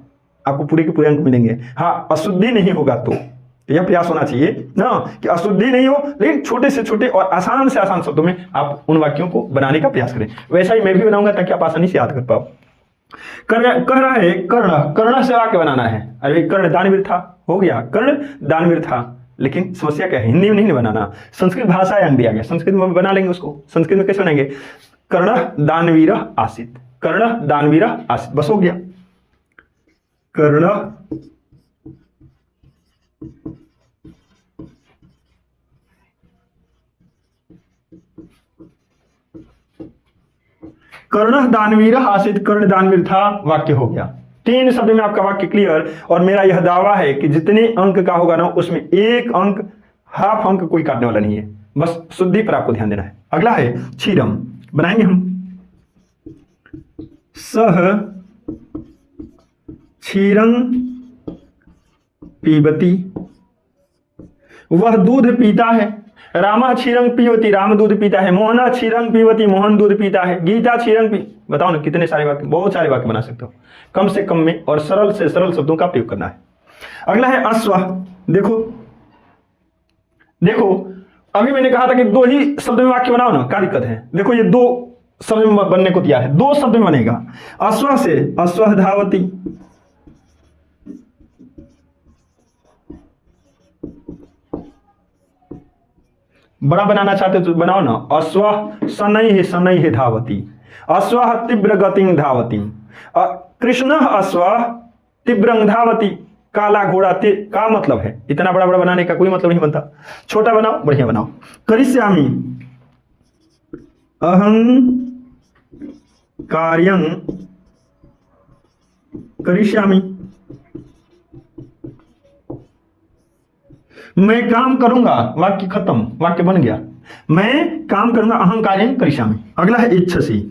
आपको पूरे के पूरे अंक मिलेंगे। हाँ, अशुद्धि नहीं होगा तो यह प्रयास होना चाहिए ना कि अशुद्धि नहीं हो, लेकिन छोटे से छोटे और आसान से आसान शब्दों में आप उन वाक्यों को बनाने का प्रयास करें। वैसा ही मैं भी बनाऊंगा ताकि आप आसानी से याद कर पाओ। कह रहा है कर्ण से वाक्य बनाना है। अरे कर्ण दानवीर था, हो गया, कर्ण दानवीर था। लेकिन समस्या क्या है, हिंदी में नहीं बनाना, संस्कृत भाषा अंग दिया गया, संस्कृत में बना लेंगे उसको। संस्कृत में कैसे बनाएंगे, कर्ण दानवीर आसीत, कर्ण दानवीर आसीत, बस हो गया। कर्ण कर्ण दानवीर आसीत, कर्ण दानवीर था, वाक्य हो गया। 3 शब्द में आपका वाक्य क्लियर। और मेरा यह दावा है कि जितने अंक का होगा ना, उसमें 1 अंक, हाफ अंक कोई काटने वाला नहीं है। बस शुद्धि पर आपको ध्यान देना है। अगला है क्षीरम, बनाएंगे हम। सह क्षीरं पीबती, वह दूध पीता है। रामा क्षीरं पीवती, राम दूध पीता है। मोहना क्षीरं पीवती, मोहन दूध पीता है। गीता क्षीरं पी, बताओ ना कितने सारे वाक्य, बहुत सारे वाक्य बना सकते हो। कम से कम में और सरल से सरल शब्दों का प्रयोग करना है। अगला है अश्व। देखो देखो, अभी मैंने कहा था कि 2 ही शब्द में वाक्य बनाओ ना, क्या दिक्कत है। देखो ये 2 शब्द में बनने को दिया है, 2 शब्द में बनेगा। अश्व से अश्व धावती, बड़ा बनाना चाहते हो तो बनाओ ना, अश्व शनैः धावती, अश्व तीव्र गतिं धावती, कृष्ण अश्व तीव्रं धावती। काला घोड़ा का मतलब है, इतना बड़ा बड़ा बनाने का कोई मतलब नहीं बनता, छोटा बनाओ, बढ़िया बनाओ। करिष्यामि अहं कार्यं करिष्यामि, मैं काम करूंगा, वाक्य खत्म, वाक्य बन गया। मैं काम करूंगा, अहं कार्यं करिष्यामि। अगला है इच्छसि।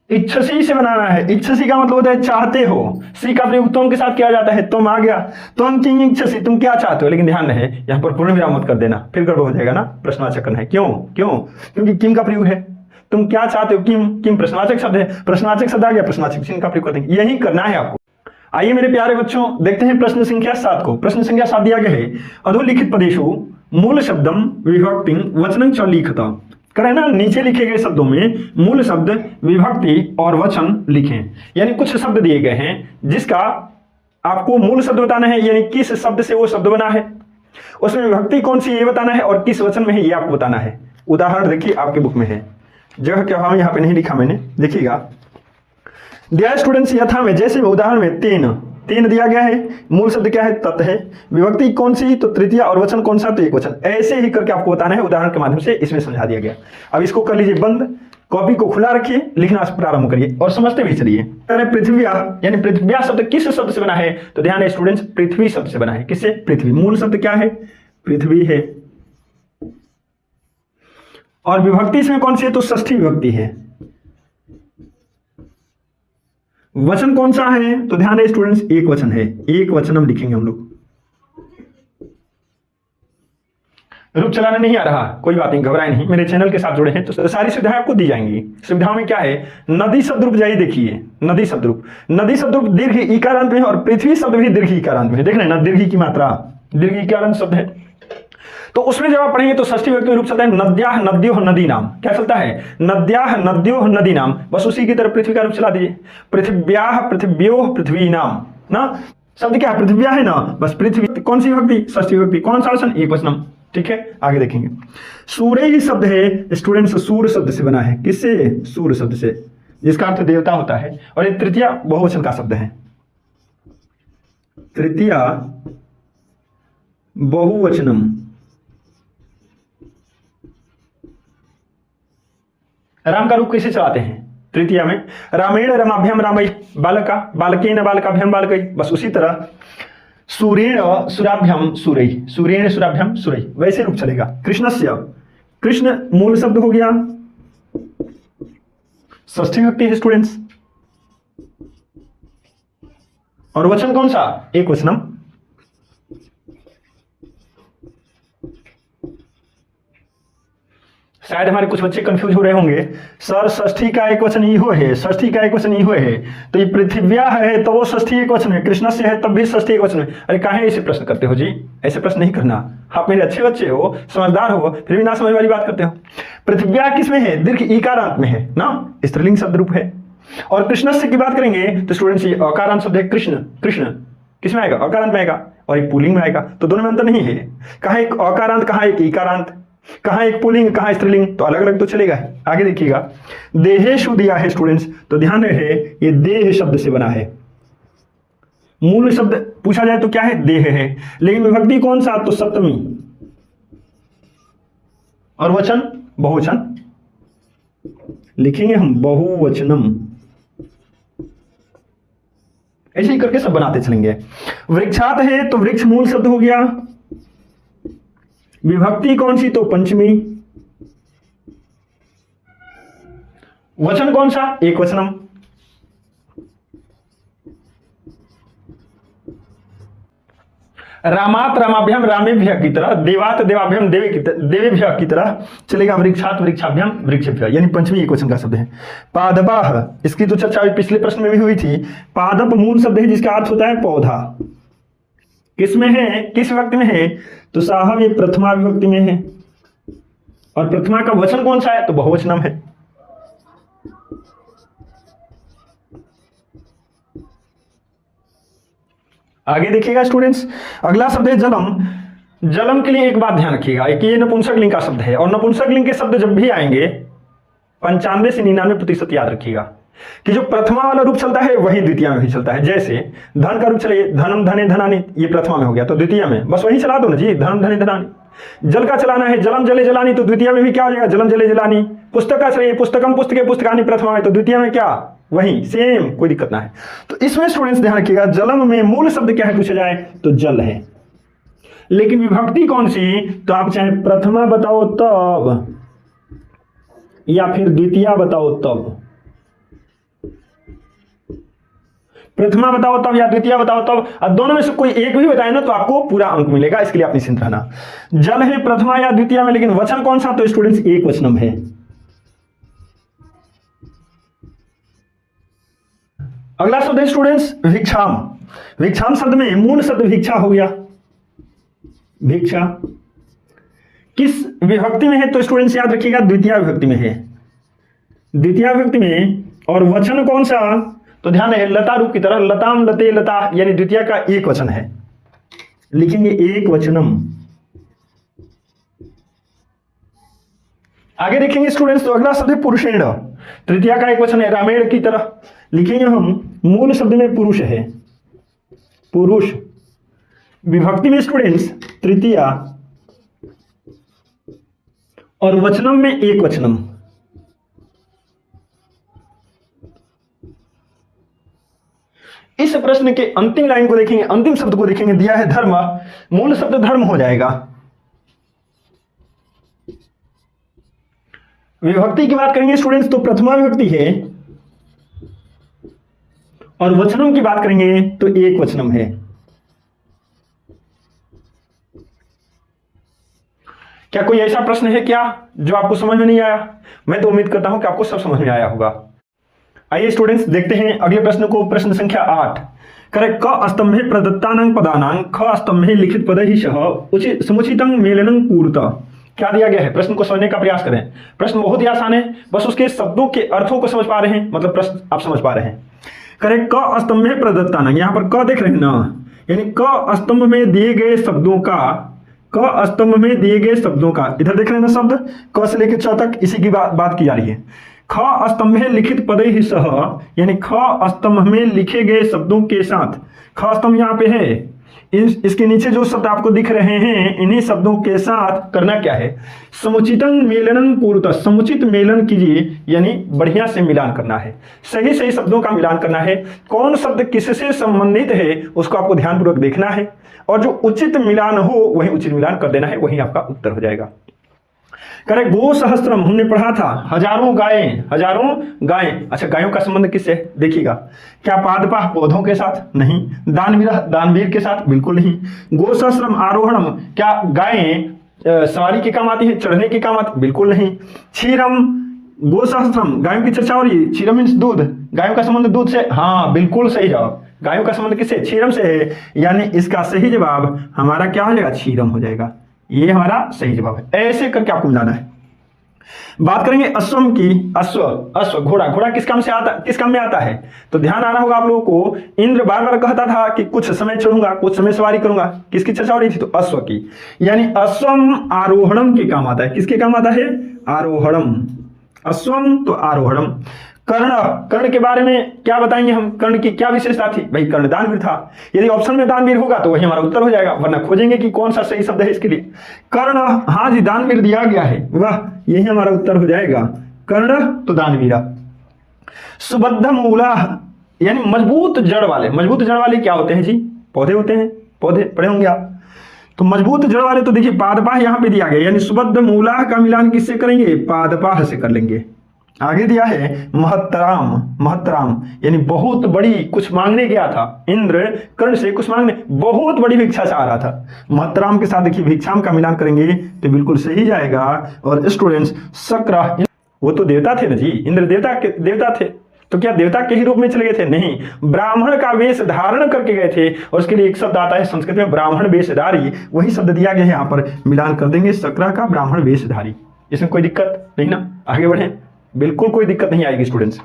इच्छसी से बनाना है। इच्छसी का मतलब होता है चाहते हो। सी का प्रयोग तुम के साथ किया जाता है, तुम आ गया, तुम किंग इच्छसी, तुम क्या चाहते हो। लेकिन ध्यान रहे यहां पर पूर्ण विराम मत कर देना, फिर गड़बड़ हो जाएगा ना, प्रश्नवाचक करना है। क्यों क्यों, क्योंकि किम का प्रयोग है, तुम क्या चाहते हो, किम किम प्रश्नवाचक शब्द है, प्रश्नवाचक शब्द आ गया, प्रश्नवाचक चिन्ह का प्रयोग कर देंगे, यही करना है आपको। आइए मेरे प्यारे बच्चों, देखते हैं प्रश्न संख्या 7 को। प्रश्न संख्या 7 दिया गया है, अधोलिखित पदेषु मूल शब्दम विभक्तिं वचनं च लिखता। करें ना, नीचे लिखे गए शब्दों में मूल शब्द, विभक्ति और वचन लिखें। यानी कुछ शब्द दिए गए हैं जिसका आपको मूल शब्द बताना है, यानी किस शब्द से वो शब्द बना है, उसमें विभक्ति कौन सी ये बताना है, और किस वचन में है ये आपको बताना है। उदाहरण देखिए आपके बुक में है, जगह के अभाव में यहाँ पे नहीं लिखा मैंने, देखिएगा। डियर स्टूडेंट्स, यथा में जैसे उदाहरण में तीन दिया गया है, मूल शब्द क्या है, तत् है, विभक्ति कौन सी तो तृतीय, और वचन कौन सा तो एक वचन। ऐसे ही करके आपको बताना है, उदाहरण के माध्यम से इसमें समझा दिया गया। अब इसको कर लीजिए बंद, कॉपी को खुला रखिए, लिखना प्रारंभ करिए और समझते भी चलिए। पृथ्व्या, यानी पृथ्व्या शब्द किस शब्द से बना है, तो ध्यान है स्टूडेंट्स, पृथ्वी शब्द से बना है। किससे, पृथ्वी। मूल शब्द क्या है, पृथ्वी है, और विभक्ति इसमें कौन सी है, तो षष्ठी विभक्ति है। वचन कौन सा है, तो ध्यान है स्टूडेंट्स, एक वचन है, एक वचन हम लिखेंगे हम लोग। रूप चलाने नहीं आ रहा, कोई बात नहीं, घबराए नहीं, मेरे चैनल के साथ जुड़े हैं तो सारी सुविधाएं आपको दी जाएंगी। सुविधाओं में क्या है, नदी शब्द रूप जाइए देखिए, नदी शब्द रूप, नदी शब्द रूप दीर्घ इकारांत में है, और पृथ्वी शब्द भी दीर्घ इकारांत में है। देख रहे हैं ना, दीर्घ की मात्रा, दीर्घ इकारांत शब्द है, तो उसमें जब आप पढ़ेंगे तो षष्ठी विभक्ति में रूप चलता है नद्याः नद्योः नदी नाम। क्या चलता है, नद्याः नद्योः नदी नाम, बस उसी की तरफ पृथ्वी का रूप चला दीजिए। पृथिव्याः पृथिव्योः पृथ्वी नाम ना, शब्द क्या है, पृथिव्या है ना, बस पृथ्वी कौन सी विभक्ति, षष्ठी विभक्ति, कौन सा वचन, एक वचनम। ठीक है, आगे देखेंगे। सूर्य ही शब्द है स्टूडेंट्स, सूर्य शब्द से बना है। किससे, सूर्य शब्द से, जिसका अर्थ देवता होता है, और ये तृतीया बहुवचन का शब्द है, तृतीया बहुवचनम। राम का रूप कैसे चलाते हैं, तृतीया में रामेण रमाभ्याम रामई, बालका बालकेन बालकाभ्याम बालकई, बस उसी तरह सूर्येण सुराभ्याम सूरई, सूर्येण सुराभ्याम सूरई, वैसे रूप चलेगा। कृष्णस्य, कृष्ण मूल शब्द हो गया, षष्ठी विभक्ति है स्टूडेंट्स। और वचन कौन सा? एक वचनम। शायद हमारे कुछ बच्चे कंफ्यूज हो रहे होंगे, सर षष्ठी का एक वचन इहो है, षष्ठी का एक वचन इहो है, तो ये पृथिव्या है तो वो षष्ठी एक वचन है, कृष्ण से है तब भी षष्ठी एक वचन है। अरे काहे ऐसे प्रश्न करते हो जी? ऐसे प्रश्न नहीं करना। आप मेरे अच्छे बच्चे हो, समझदार हो, फिर भी ना समझ वाली बात करते हो। पृथिव्या किसमें है? दीर्घ ईकारांत में है ना, स्त्रीलिंग शब्द रूप है। और कृष्ण से की बात करेंगे तो स्टूडेंट्स ये अकारांत शब्द है। कृष्ण, कृष्ण किसमें आएगा? अकारांत में आएगा, और एक पुल्लिंग में आएगा, तो दोनों में अंतर नहीं है। कहाँ एक अकारांत, कहाँ एक ईकारांत, कहाँ एक पुल्लिंग, कहाँ स्त्रीलिंग, तो अलग अलग तो चलेगा। आगे देखिएगा, देहेषु दिया है स्टूडेंट्स, तो ध्यान रहे ये देह शब्द से बना है। मूल शब्द पूछा जाए तो क्या है? देह है, लेकिन विभक्ति कौन सा? तो सप्तमी। और वचन बहुवचन लिखेंगे हम, बहुवचनम। ऐसे ही करके सब बनाते चलेंगे। वृक्षात है तो वृक्ष मूल शब्द हो गया, विभक्ति कौन सी? तो पंचमी। वचन कौन सा? एक वचनम। रामात रामाभ्याम रामेभ्य की तरह, देवात देवाभ्याम देवेभ्य की तरह चलेगा। वृक्षात वृक्षाभ्याम वृक्षभ्य, यानी पंचमी एक वचन का शब्द है। पादपाह, इसकी तो चर्चा पिछले प्रश्न में भी हुई थी। पादप मूल शब्द है जिसका अर्थ होता है पौधा। किसमें है? किस विभक्ति में है? तो साहब ये प्रथमा विभक्ति में है। और प्रथमा का वचन कौन सा है? तो बहुवचनम है। आगे देखिएगा स्टूडेंट्स, अगला शब्द है जलम। जलम के लिए एक बात ध्यान रखिएगा कि ये नपुंसक लिंग का शब्द है, और नपुंसक लिंग के शब्द जब भी आएंगे 95 से 99% याद रखिएगा कि जो प्रथमा वाला रूप चलता है वही द्वितीय में भी चलता है। जैसे धन का रूप चले, धनम धने धनानी, ये प्रथमा में हो गया, तो द्वितीय में बस वही चला दो ना जी, धनम धने धनानी। जल का चलाना है, जलम जले जलानी, तो द्वितीय में भी क्या हो जाएगा? जलम जले जलानी। पुस्तक का चलिए, पुस्तकम पुस्तके पुस्तकानी प्रथमा में, तो द्वितीय में क्या? वही सेम, कोई दिक्कत ना है। तो इसमें स्टूडेंट्स ध्यान रखिएगा, जलम में मूल शब्द क्या है पूछा जाए तो जल है, लेकिन विभक्ति कौन सी? तो आप चाहे प्रथमा बताओ तब, या फिर द्वितीय बताओ तब। प्रथमा बताओ तब या द्वितीय बताओ तब, और दोनों में से कोई एक भी बताए ना तो आपको पूरा अंक मिलेगा। इसके लिए आप निश्चिंत रहना। जल है प्रथमा या द्वितीय में, लेकिन वचन कौन सा? तो स्टूडेंट्स एक वचनम है। अगला शब्द है स्टूडेंट्स भिक्षाम। भिक्षाम शब्द में मूल शब्द भिक्षा हो गया, भिक्षा। किस विभक्ति में है? तो स्टूडेंट्स याद रखिएगा द्वितीय विभक्ति में है, द्वितीय विभक्ति में। और वचन कौन सा? तो ध्यान है लता रूप की तरह, लताम लते लता, यानी द्वितीय का एक वचन है, लिखेंगे एक वचनम। आगे देखेंगे स्टूडेंट्स, तो अगला शब्द है पुरुषेण। तृतीया का एक वचन है, रामेण की तरह, लिखेंगे हम मूल शब्द में पुरुष है, पुरुष। विभक्ति में स्टूडेंट्स तृतीया, और वचनम में एक वचनम। इस प्रश्न के अंतिम लाइन को देखेंगे, अंतिम शब्द को देखेंगे, दिया है धर्म, मूल शब्द धर्म हो जाएगा। विभक्ति की बात करेंगे स्टूडेंट्स तो प्रथमा विभक्ति है, और वचनम की बात करेंगे तो एक वचनम है। क्या कोई ऐसा प्रश्न है क्या जो आपको समझ में नहीं आया? मैं तो उम्मीद करता हूं कि आपको सब समझ में आया होगा। आइए स्टूडेंट्स देखते हैं अगले प्रश्न को, प्रश्न संख्या 8। करेक्ट, क स्तंभे प्रदत्तानां पदानां ख स्तंभे लिखित पदैः उचित समुचितं मेलनं कुरुत। क्या दिया गया है? प्रश्न को समझने का प्रयास करें। प्रश्न बहुत ही आसान है, बस उसके शब्दों के अर्थों को समझ पा रहे हैं, मतलब प्रश्न आप समझ पा रहे हैं। करेक्ट, क स्तंभे प्रदत्तानां, यहां पर क देख रहे हैं ना, यानी क स्तंभ में दिए गए शब्दों का, क स्तंभ में दिए गए शब्दों का, इधर देख रहे हैं ना शब्द क से लेकर च तक, इसी की बात की जा रही है। ख स्तंभे लिखित पदैः सह, यानी ख स्तंभ में लिखे गए शब्दों के साथ। ख स्तंभ यहाँ पे है, इसके नीचे जो शब्द आपको दिख रहे हैं, इन्हीं शब्दों के साथ करना क्या है, समुचितं मेलनं पूर्वतः, समुचित मेलन कीजिए, यानी बढ़िया से मिलान करना है, सही सही शब्दों का मिलान करना है। कौन शब्द किससे संबंधित है उसको आपको ध्यानपूर्वक देखना है, और जो उचित मिलान हो वही उचित मिलान कर देना है, वही आपका उत्तर हो जाएगा। करेक्ट। गो सहस्त्रम हमने पढ़ा था, हजारों गायें, हजारों गायें। अच्छा, गायों का संबंध किससे है देखिएगा, क्या पादपाह पौधों के साथ, नहीं। दानवीर, दानवीर के साथ, बिल्कुल नहीं। गो सहस्त्रम आरोहणम, क्या गायें सवारी के काम आती है, चढ़ने के काम आती, बिल्कुल नहीं। क्षीरम, गो सहस्त्रम, गायों की चर्चा हो रही है, क्षीरम मीन्स दूध, गायों का संबंध दूध से, हाँ बिल्कुल सही जवाब। गायों का संबंध किससे, क्षीरम से है, यानी इसका सही जवाब हमारा क्या हो जाएगा, क्षीरम हो जाएगा। ये हमारा सही जवाब है। ऐसे करके आपको मिलाना है। बात करेंगे अश्वम की। अश्व, अश्व घोड़ा, घोड़ा किस काम से आता, किस काम में आता है, तो ध्यान आ रहा होगा आप लोगों को, इंद्र बार बार कहता था कि कुछ समय चढ़ूंगा, कुछ समय सवारी करूंगा, किसकी चर्चा हो रही थी, तो अश्व की, यानी अश्वम आरोहणम के काम आता है। किसके काम आता है, आरोहणम, अश्वम तो आरोहणम। कर्ण, कर्ण के बारे में क्या बताएंगे हम, कर्ण की क्या विशेषता थी, भाई कर्ण दानवीर था। यदि ऑप्शन में दानवीर होगा तो वही हमारा उत्तर हो जाएगा, वरना खोजेंगे कि कौन सा सही शब्द है इसके लिए। कर्ण, हाँ जी दानवीर दिया गया है, वाह, यही हमारा उत्तर हो जाएगा, कर्ण तो दानवीरा। सुबद्ध मूला, यानी मजबूत जड़ वाले। मजबूत जड़ वाले क्या होते हैं जी, पौधे होते हैं, पौधे पढ़े होंगे आप। तो मजबूत जड़ वाले तो देखिए पादपाह यहां पे दिया गया, यानी सुबद्ध मूला का मिलान किससे करेंगे, पादपाह से कर लेंगे। आगे दिया है महतराम, महतराम यानी बहुत बड़ी, कुछ मांगने गया था इंद्र कर्ण से, कुछ मांगने, बहुत बड़ी भिक्षा चाह रहा था। महतराम के साथ देखिए भिक्षाम का मिलान करेंगे तो बिल्कुल सही जाएगा। और स्टूडेंट्स सक्र, वो तो देवता थे ना जी, इंद्र देवता थे, तो क्या देवता के ही रूप में चले गए थे, नहीं, ब्राह्मण का वेश धारण करके गए थे। और उसके लिए एक शब्द आता है संस्कृत में ब्राह्मण वेशधारी, वही शब्द दिया गया है यहाँ पर, मिलान कर देंगे सक्र का ब्राह्मण वेशधारी। इसमें कोई दिक्कत नहीं ना, आगे बढ़े, बिल्कुल कोई दिक्कत नहीं आएगी स्टूडेंट्स।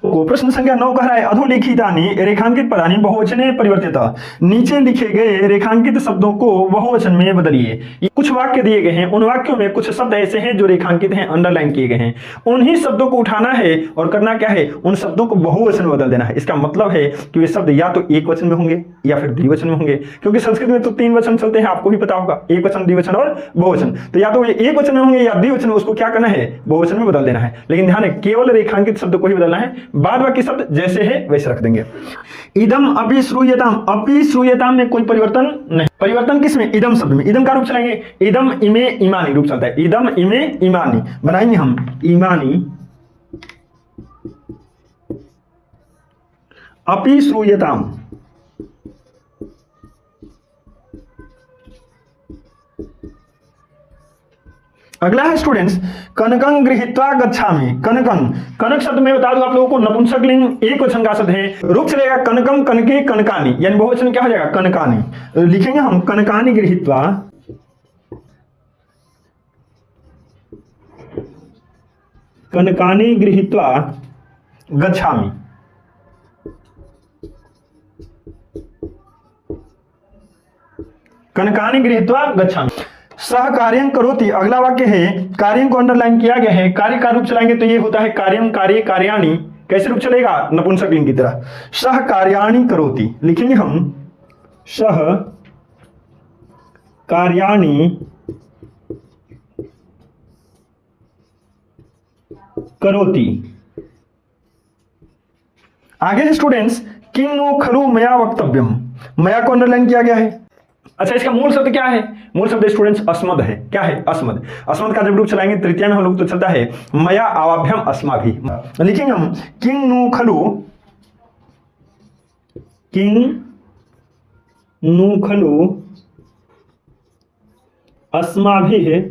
तो प्रश्न संख्या 9 कह रहा है अधोलिखितानि रेखांकित पदानि बहुवचने परिवर्तित, नीचे लिखे गए रेखांकित शब्दों को बहुवचन में बदलिए। कुछ वाक्य दिए गए हैं, उन वाक्यों में कुछ शब्द ऐसे हैं जो रेखांकित हैं, अंडरलाइन किए गए हैं, उन्हीं शब्दों को उठाना है और करना क्या है, उन शब्दों को बहुवचन में बदल देना है। इसका मतलब है कि वे शब्द या तो एक वचन में होंगे या फिर द्विवचन में होंगे, क्योंकि संस्कृत में तो 3 वचन चलते हैं, आपको भी पता होगा, एक वचन, द्विवचन और बहुवचन। तो या तो ये एक वचन में होंगे या द्विवचन में, उसको क्या करना है, बहुवचन में बदल देना है। लेकिन ध्यान है केवल रेखांकित शब्द को ही बदलना है, बाद बाकी शब्द जैसे है वैसे रख देंगे। इदम अपि श्रूयताम, अपि श्रूयताम में कोई परिवर्तन नहीं। परिवर्तन किसमें, इदम शब्द में, इदम का रूप चलाएंगे, इदम इमे इमानी रूप चलता है, इदम इमे इमानी बनाएंगे हम, इमानी अपि श्रूयताम। अगला है स्टूडेंट्स कनकं गृहीत्वा गच्छामि। कनकं, कनक शब्द में बता दूं आप लोगों को नपुंसक लिंग एक वचन का शब्द है, रूप चलेगा कनकं कनके कनकानी, यानी बहुवचन क्या हो जाएगा, कनकानी। लिखेंगे हम कनकानी गृहीत्वा, कनकानी गृहीत्वा गच्छामि। कनकानी गृहीत्वा गच्छामि। सह कार्यं करोति, अगला वाक्य है, कार्यं को अंडरलाइन किया गया है, कार्य का रूप चलाएंगे तो ये होता है कार्यं कार्य कार्याणि। कैसे रूप चलेगा, नपुंसक लिंग की तरह, सह कार्याणि करोति। लिखेंगे हम सह कार्याणि करोति। आगे है स्टूडेंट्स किं नो खलु मया वक्तव्यम, मया को अंडरलाइन किया गया है। अच्छा, इसका मूल शब्द क्या है, मूल शब्द स्टूडेंट्स अस्मद है। क्या है, अस्मद। अस्मद का जब रूप चलाएंगे तृतीया में हम लोग तो चलता है मया आवाभ्यम अस्माभि। लिखेंगे हम किं नु खलु, किं नु खलु अस्माभिः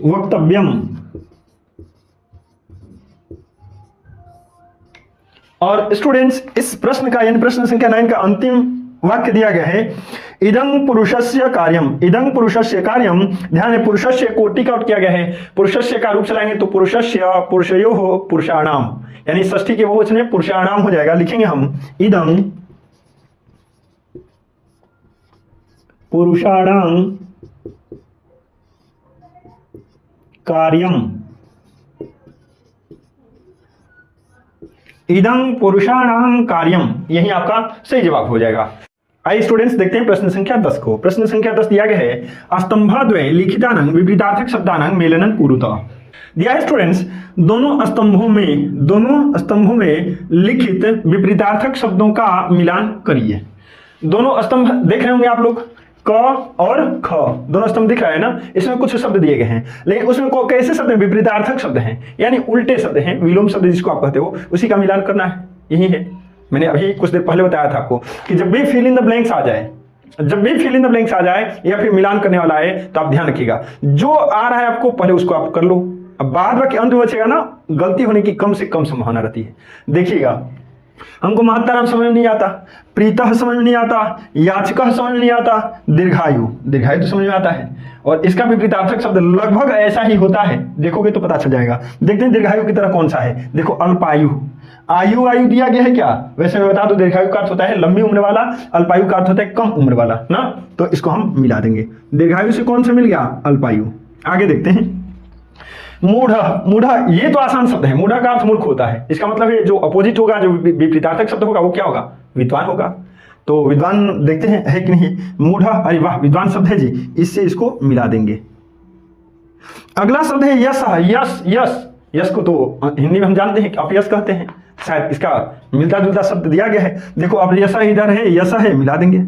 वक्तव्यम। और स्टूडेंट्स इस प्रश्न का यानी प्रश्न संख्या 9 का अंतिम वाक्य दिया गया है इदं पुरुषस्य कार्यम, इदं पुरुषस्य कार्यम। ध्यान है पुरुषस्य को टिक आउट किया गया है, पुरुषस्य का रूप चलाएंगे तो पुरुषस्य पुरुषयोः पुरुषाणाम, यानी षष्ठी के बहुवचन में पुरुषाणाम हो जाएगा। लिखेंगे हम इदं पुरुषाणाम कार्यम। इदं पुरुषाणाम कार्यम, यही आपका सही जवाब हो जाएगा। आइए स्टूडेंट्स देखते हैं प्रश्न संख्या 10 को। प्रश्न संख्या 10 दिया गया है स्तंभाद्वय लिखितानां विपरीतार्थक शब्दानां मेलनं कुरुतः। दिया है स्टूडेंट्स दोनों स्तंभों में लिखित विपरीतार्थक शब्दों का मिलान करिए। दोनों स्तंभ देख रहे होंगे आप लोग, क और ख, दोनों स्तंभ दिख रहा है ना। इसमें कुछ शब्द दिए गए हैं, लेकिन उसमें कैसे शब्द हैं? विपरीतार्थक शब्द हैं, यानी उल्टे शब्द हैं, विलोम शब्द जिसको आप कहते हो, उसी का मिलान करना है। यही है, मैंने अभी कुछ देर पहले बताया था आपको कि जब भी फिल इन द ब्लैंक्स आ जाए, या फिर मिलान करने वाला आए, तो आप ध्यान रखिएगा जो आ रहा है आपको पहले उसको आप कर लो। अब बाद बाकी अंत में बचेगा ना, गलती होने की कम से कम संभावना रहती है। देखिएगा, हमको महत्तराम समझ में नहीं आता, प्रीतः समझ में नहीं आता, याचकः समझ में नहीं आता, दीर्घायु तो समझ में आता है, और इसका विपरीतार्थक शब्द लगभग ऐसा ही होता है। देखोगे तो पता चल जाएगा। देखते हैं दीर्घायु की तरह कौन सा है। देखो अल्पायु, आयु दिया गया है क्या? वैसे मैं बता दूं दीर्घायु का अर्थ होता है लंबी उम्र वाला, अल्पायु का अर्थ होता है कम उम्र वाला ना। तो इसको हम मिला देंगे। दीर्घायु से कौन सा मिल गया? अल्पायु। आगे देखते हैं मूढ़, ये तो आसान शब्द है। मूढ़ का अर्थ मूर्ख होता है। इसका मतलब है जो अपोजिट होगा, जो विपरीतार्थक शब्द होगा, वो क्या होगा? विद्वान होगा। तो विद्वान देखते हैं है कि नहीं। मूढ़, अरे वाह, विद्वान शब्द है जी, इससे इसको मिला देंगे। अगला शब्द है यश। यश को तो हिंदी में हम जानते हैं कि अपयश कहते हैं, शायद इसका मिलता जुलता शब्द दिया गया है। देखो अब यश इधर है, यश है, मिला देंगे।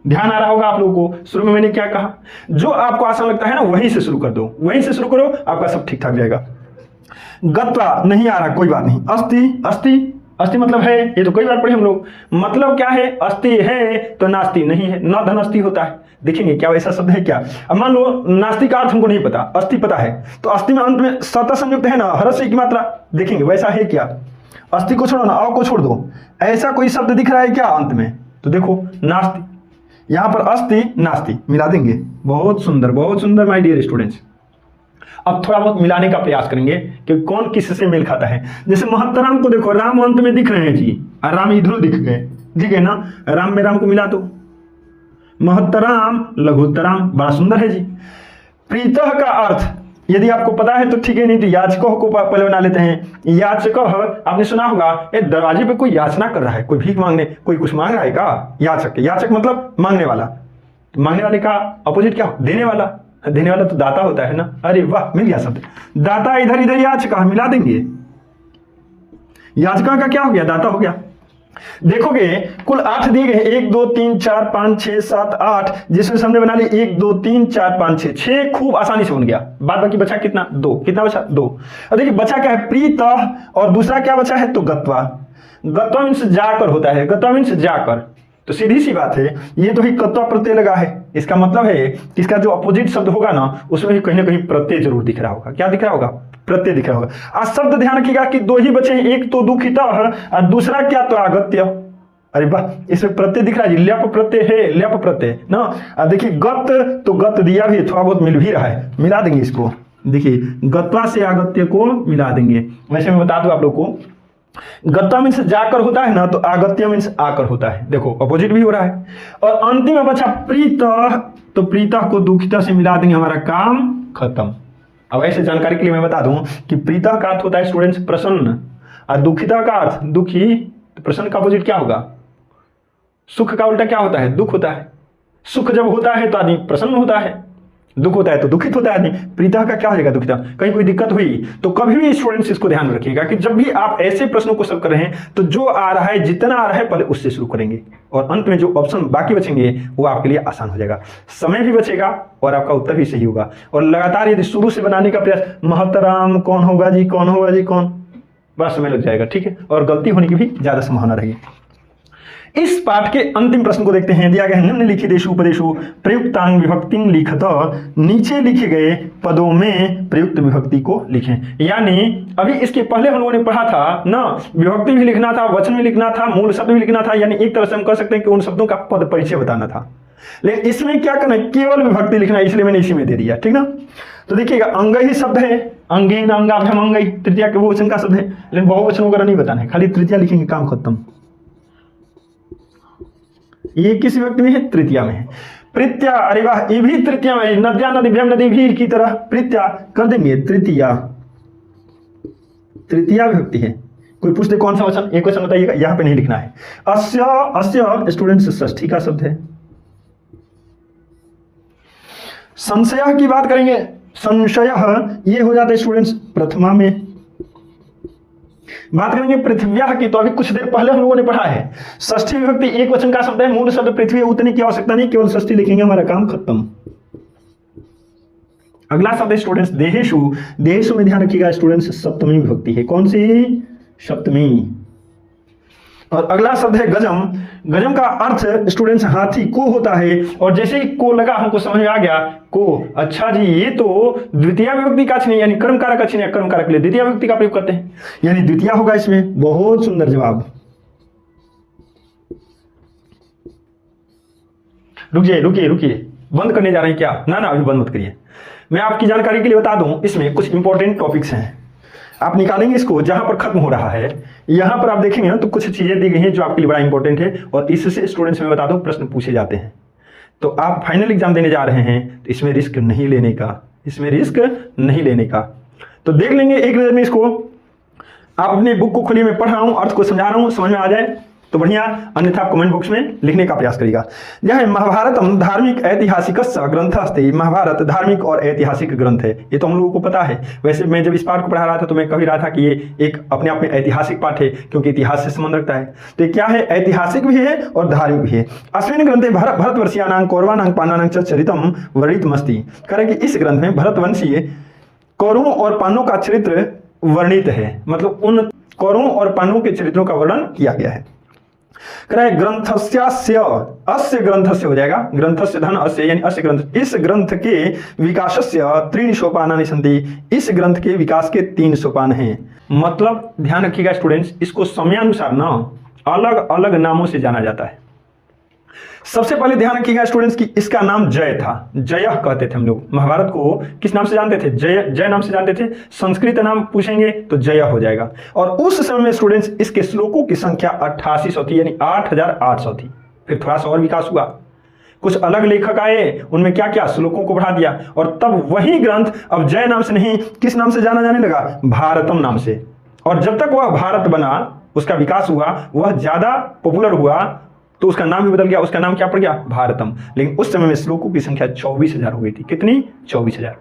ध्यान आ रहा होगा आप लोगों को, शुरू में मैंने क्या कहा, जो आपको आसान लगता है ना वहीं से शुरू कर दो, वहीं से शुरू करो, आपका सब ठीक ठाक जाएगा। गत्वा नहीं आ रहा, कोई बात नहीं। अस्थि मतलब है, ये तो कई बार पढ़े हम लोग। मतलब क्या है? अस्थि है तो नास्ति नहीं है, न धनस्थि होता है। देखेंगे क्या वैसा शब्द है क्या। अब मान लो नास्ति का अर्थ हमको नहीं पता, अस्थि पता है, तो अस्थि में अंत में सत संयुक्त है ना, हर्ष की मात्रा। देखेंगे वैसा है क्या। अस्थि को छोड़ो ना, अ को छोड़ दो, ऐसा कोई शब्द दिख रहा है क्या अंत में? तो देखो नास्ति, यहां पर अस्थि नास्ति, मिला देंगे। बहुत सुंदर माय डियर स्टूडेंट्स। अब थोड़ा बहुत मिलाने का प्रयास करेंगे कि कौन किससे मेल खाता है। जैसे महत्तराम को देखो, राम अंत में दिख रहे हैं जी, और राम इधर दिख गए, ठीक है ना। राम में राम को मिला दो, महत्तराम लघुत्तराम, बड़ा सुंदर है जी। प्रीतः का अर्थ यदि आपको पता है तो ठीक है, नहीं तो याचकः को पहले बना लेते हैं। याचकः आपने सुना होगा, ये दरवाजे पे कोई याचना कर रहा है, कोई भीख मांगने, कोई कुछ मांग रहा है का। याचक मतलब मांगने वाला। मांगने वाले का अपोजिट क्या? देने वाला। देने वाला तो दाता होता है ना। अरे वाह, मिल गया शब्द। दाता इधर याचकः, मिला देंगे। याचकः का क्या हो गया? दाता हो गया। देखोगे कुल 8 दिए गए, 1 2 3 4 5 6 7 8, जिसमें हमने बना लिया 1 2 3 4 5 6 खूब आसानी से बन गया। बाद बाकी बचा कितना? 2। कितना बचा? 2। और देखिए बचा क्या है? प्रीतः, और दूसरा क्या बचा है? तो गत्वा मीन्स जाकर होता है, गत्वा मीन्स जाकर। तो सीधी सी बात है, ये तो ही कत्वा प्रत्यय लगा है। इसका मतलब है कि इसका जो अपोजिट शब्द होगा ना, उसमें भी कहीं ना कहीं प्रत्यय जरूर दिख रहा होगा। क्या दिख रहा होगा? प्रत्यय दिख रहा होगा। आज शब्द ध्यान रखिएगा कि 2 ही बचे हैं, एक तो दुखिता और दूसरा क्या? तो आगत्य। अरे वाह, इसमें प्रत्यय दिख रहा है, ल्यप प्रत्यय है, ल्यप प्रत्यय ना। देखिए गत, तो गत दिया भी, थोड़ा बहुत मिल भी रहा है, मिला देंगे इसको। देखिए गत्वा से आगत्य को मिला देंगे। वैसे मैं बता दूं आप लोग को, गत्वा मीन्स जाकर होता है ना, तो आगत्य मीन्स आकर होता है। देखो अपोजिट भी हो रहा है। और अंतिम में बचा प्रीतः, तो प्रीतः को दुखिता से मिला देंगे, हमारा काम खत्म। अब ऐसे जानकारी के लिए मैं बता दूं कि प्रीतः का अर्थ होता है स्टूडेंट्स प्रसन्न, और दुखिता का अर्थ दुखी। तो प्रसन्न का अपोजिट क्या होगा? सुख का उल्टा क्या होता है? दुख होता है। सुख जब होता है तो आदमी प्रसन्न होता है, दुख होता है तो दुखित होता है आदमी। प्रीतः का क्या हो जाएगा? दुखिता। कहीं कोई दिक्कत हुई तो कभी भी स्टूडेंट्स इसको ध्यान रखिएगा कि जब भी आप ऐसे प्रश्नों को सॉल्व कर रहे हैं तो जो आ रहा है, जितना आ रहा है, पहले उससे शुरू करेंगे, और अंत में जो ऑप्शन बाकी बचेंगे वो आपके लिए आसान हो जाएगा। समय भी बचेगा और आपका उत्तर भी सही होगा। और लगातार यदि शुरू से बनाने का प्रयास, महतराम कौन होगा जी, कौन होगा जी, कौन, बड़ा समय लग जाएगा, ठीक है, और गलती होने की भी ज्यादा संभावना रहेगी। इस पाठ के अंतिम प्रश्न को देखते हैं। दिया गया निम्नलिखितेषु उपदेशु प्रयुक्तांग विभक्ति लिखत, नीचे लिखे गए पदों में प्रयुक्त विभक्ति को लिखें। यानी अभी इसके पहले हम लोगों ने पढ़ा था ना, विभक्ति भी लिखना था, वचन भी लिखना था, मूल शब्द भी लिखना था, यानी एक तरह से हम कह सकते हैं कि उन शब्दों का पद परिचय बताना था। लेकिन इसमें क्या करना है? केवल विभक्ति लिखना है, इसलिए मैंने इसी में दे दिया, ठीक ना। तो देखिएगा अंग ही शब्द है, अंगेन अंगाभ्याम अंगई, तृतीया के बहुवचन का शब्द है, लेकिन बहुवचन वगैरह नहीं बताना है, खाली तृतीया लिखेंगे, काम खत्म। ये किस विभक्ति में है? तृतीया में है। प्रीत्या, अरे वाह, ये भी तृतीया में है। नद्या नदीभ्याम नदी भी की तरह प्रीत्या कर देंगे, तृतीया। तृतीया विभक्ति है। कोई पूछ दे कौन सा वचन, एक वचन बताइएगा, यहाँ पे नहीं लिखना है। अस्य, अस्य स्टूडेंट्स षष्ठी का शब्द है। संशय की बात करेंगे, संशय ये हो जाता है स्टूडेंट्स प्रथमा में। बात करेंगे पृथ्व्या की, तो अभी कुछ देर पहले हम लोगों ने पढ़ा है षष्ठी विभक्ति एक वचन का शब्द है, मूल शब्द पृथ्वी, उतने की आवश्यकता नहीं, केवल षष्ठी लिखेंगे हमारा काम खत्म। अगला शब्द है स्टूडेंट्स देहेशु। देहेशु में ध्यान रखिएगा स्टूडेंट्स सप्तमी विभक्ति है। कौन सी? सप्तमी। और अगला शब्द है गजम। गजम का अर्थ स्टूडेंट्स हाथी को होता है, और जैसे ही को लगा हमको समझ में आ गया को, अच्छा जी ये तो द्वितीय विभक्ति का चिन्ह यानी कर्म कारक का चिन्ह, कर्म कारक के लिए द्वितीय विभक्ति का प्रयोग करते हैं, यानी द्वितीय होगा इसमें। बहुत सुंदर जवाब। रुकिए रुकिए रुकिए, बंद करने जा रहे हैं क्या? ना ना, अभी बंद मत करिए। मैं आपकी जानकारी के लिए बता दूं, इसमें कुछ इंपॉर्टेंट टॉपिक्स हैं, आप निकालेंगे इसको जहां पर खत्म हो रहा है, यहां पर आप देखेंगे ना तो कुछ चीजें दी गई हैं जो आपके लिए बड़ा इंपॉर्टेंट है, और इससे स्टूडेंट्स में बता दूं प्रश्न पूछे जाते हैं। तो आप फाइनल एग्जाम देने जा रहे हैं तो इसमें रिस्क नहीं लेने का, इसमें रिस्क नहीं लेने का। तो देख लेंगे एक नजर में इसको। आप अपने बुक को खोलिए, मैं पढ़ रहा हूं, अर्थ को समझा रहा हूं, समझ में आ जाए तो बढ़िया, अन्यथा आप कमेंट बॉक्स में लिखने का प्रयास करिएगा। यह है महाभारतम धार्मिक ऐतिहासिक ग्रंथ अस्ति। महाभारत धार्मिक और ऐतिहासिक ग्रंथ है, ये तो हम लोगों को पता है। वैसे मैं जब इस पाठ को पढ़ा रहा था तो मैं कह रहा था कि ये एक अपने आप में ऐतिहासिक पाठ है, क्योंकि इतिहास से संबंध रखता है। तो ये क्या है? ऐतिहासिक भी है और धार्मिक भी है। अस्मिन् ग्रंथे भरतवर्षीयानां कौरवानां पांडवानां च चरितम वर्णितमस्ति। करें कि इस ग्रंथ में भरतवंशीय कौरवों और पांडवों का चरित्र वर्णित है, मतलब उन कौरवों और पांडवों के चरित्रों का वर्णन किया गया है। ग्रंथस्यास्य, अस्य ग्रंथस्य हो जाएगा, ग्रंथस्य धन अस्य यानी अस्य ग्रंथ। इस ग्रंथ के विकासस्य त्रीणि सोपानानि सन्ति। इस ग्रंथ के विकास के 3 सोपान हैं। मतलब ध्यान रखिएगा स्टूडेंट्स, इसको समयानुसार ना अलग अलग नामों से जाना जाता है। सबसे पहले ध्यान रखिएगा स्टूडेंट्स कि इसका नाम जय था, जय कहते थे हम लोग। महाभारत को किस नाम से जानते थे? जय, जय नाम से जानते थे। संस्कृत नाम पूछेंगे तो जय हो जाएगा। और उस समय में स्टूडेंट्स इसके श्लोकों की संख्या 8800 थी, यानी 8800 थी। फिर थोड़ा सा और विकास हुआ, कुछ अलग लेखक आए, उनमें क्या क्या श्लोकों को बढ़ा दिया, और तब वही ग्रंथ अब जय नाम से नहीं किस नाम से जाना जाने लगा? भारतम नाम से। और जब तक वह भारत बना, उसका विकास हुआ, वह ज्यादा पॉपुलर हुआ, तो उसका नाम भी बदल गया, उसका नाम क्या पड़ गया? भारतम। लेकिन उस समय में श्लोकों की संख्या 24000 हो गई थी। कितनी? 24000।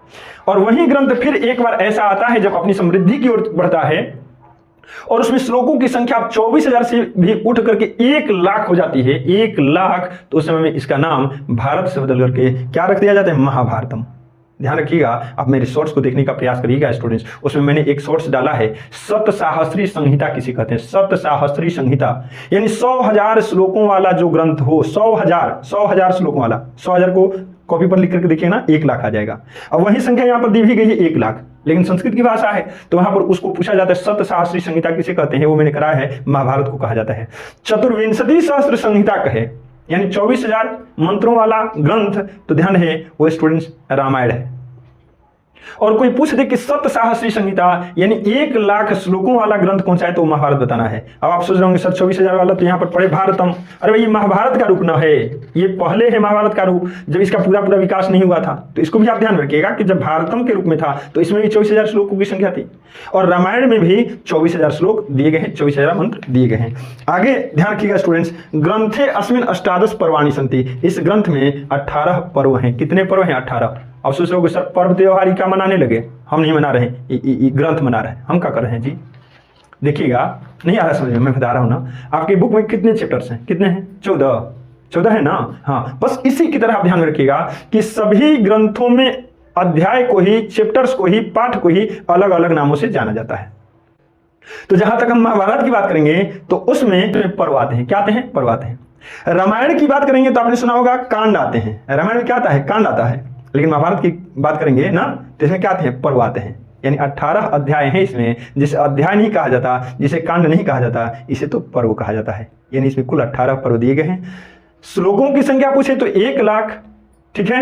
और वही ग्रंथ फिर एक बार ऐसा आता है जब अपनी समृद्धि की ओर बढ़ता है, और उसमें श्लोकों की संख्या 24000 से भी उठ करके 1,00,000 हो जाती है, 1,00,000। तो उस समय में इसका नाम भारत से बदल करके क्या रख दिया जाता है? महाभारतम। ध्यान रखिएगा, आप मेरे शॉर्ट्स को देखने का प्रयास करिएगा स्टूडेंट्स। उसमें मैंने एक शॉर्ट्स डाला है, सप्तसाहस्री संहिता किसे कहते हैं? सप्तसाहस्री संहिता यानी 100,000 श्लोकों वाला जो ग्रंथ हो, 100,000 श्लोकों वाला। 100,000 को कॉपी पर लिख करके देखिए ना, 1,00,000 आ जाएगा। अब वही संख्या यहाँ पर दी भी गई है 1,00,000, लेकिन संस्कृत की भाषा है तो वहां पर उसको पूछा जाता है सप्तसाहस्री संहिता किसे कहते हैं? वो मैंने कराया है, महाभारत को कहा जाता है। चतुर्विंशति सहस्त्र संहिता कहे, यानी 24,000 मंत्रों वाला ग्रंथ, तो ध्यान है वो स्टूडेंट्स रामायण है। और कोई पूछ दे कि सप्तसाहस्री संहिता यानी 1,00,000 श्लोकों वाला ग्रंथ कौन सा है, तो महाभारत बताना है। अब आप सोच रहे होंगे सर 24,000 वाला तो यहाँ पर पढ़े भारतम। अरे भाई, ये महाभारत का रूप न है, ये पहले है महाभारत का रूप, जब इसका पूरा विकास नहीं हुआ था। तो इसको भी आप ध्यान रखिएगा कि जब भारतम के रूप में था तो इसमें भी 24,000 श्लोकों की संख्या थी, और रामायण में भी 24,000 श्लोक दिए गए हैं, 24,000 मंत्र दिए गए हैं। आगे ध्यान रखिएगा स्टूडेंट्स, ग्रंथे अस्मिन् अष्टादश पर्वाणि सन्ति। इस ग्रंथ में 18 पर्व हैं। कितने पर्व हैं? 18। अब सोच रहे हो सर पर्व त्योहार क्या मनाने लगे? हम नहीं मना रहे हैं, ये ग्रंथ मना रहे हैं। हम क्या कर रहे हैं जी? देखिएगा, नहीं आ रहा समझ में, मैं बता रहा हूं ना। आपकी बुक में कितने चैप्टर्स हैं? कितने हैं? 14 है ना? हाँ, बस इसी की तरह आप ध्यान रखिएगा कि सभी ग्रंथों में अध्याय को ही, चैप्टर्स को ही, पाठ को ही अलग अलग नामों से जाना जाता है। तो जहां तक हम महाभारत की बात करेंगे तो उसमें पर्व आते हैं। क्या आते हैं? पर्व आते हैं। रामायण की बात करेंगे तो आपने सुना होगा कांड आते हैं। रामायण में क्या आता है? कांड आता है। लेकिन महाभारत की बात करेंगे ना तो इसमें क्या आते हैं? पर्व आते हैं। यानी 18 अध्याय हैं इसमें, जिसे अध्याय नहीं कहा जाता, जिसे कांड नहीं कहा जाता, इसे तो पर्व कहा जाता है। यानी इसमें कुल 18 पर्व दिए गए हैं। श्लोकों की संख्या पूछे तो 1,00,000, ठीक है।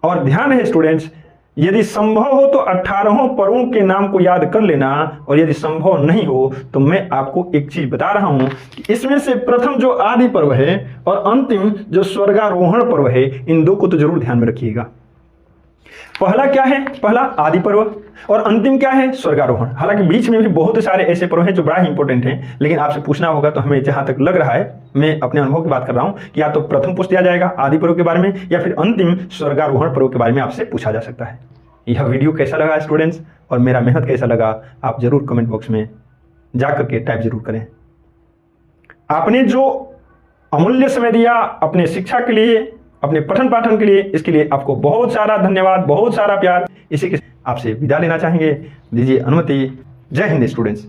और ध्यान है स्टूडेंट्स, यदि संभव हो तो 18 पर्वों के नाम को याद कर लेना, और यदि संभव नहीं हो तो मैं आपको एक चीज बता रहा हूं कि इसमें से प्रथम जो आदि पर्व है और अंतिम जो स्वर्गारोहण पर्व है, इन दो को तो जरूर ध्यान में रखिएगा। पहला क्या है, पहला आदि पर्व, और अंतिम क्या है, स्वर्गारोहण। हालांकि बीच में भी बहुत सारे ऐसे पर्व हैं जो बड़ा ही इंपॉर्टेंट हैं, लेकिन आपसे पूछना होगा तो हमें जहां तक लग रहा है, मैं अपने अनुभव की बात कर रहा हूं कि या तो प्रथम पूछ दिया जाएगा आदि पर्व के बारे में, या फिर अंतिम स्वर्गारोहण पर्व के बारे में आपसे पूछा जा सकता है। यह वीडियो कैसा लगा स्टूडेंट्स, और मेरा मेहनत कैसा लगा, आप जरूर कमेंट बॉक्स में जा करके टाइप जरूर करें। आपने जो अमूल्य समय दिया अपने शिक्षा के लिए, अपने पठन पाठन के लिए, इसके लिए आपको बहुत सारा धन्यवाद, बहुत सारा प्यार। इसी के आपसे विदा लेना चाहेंगे, दीजिए अनुमति। जय हिंद स्टूडेंट्स।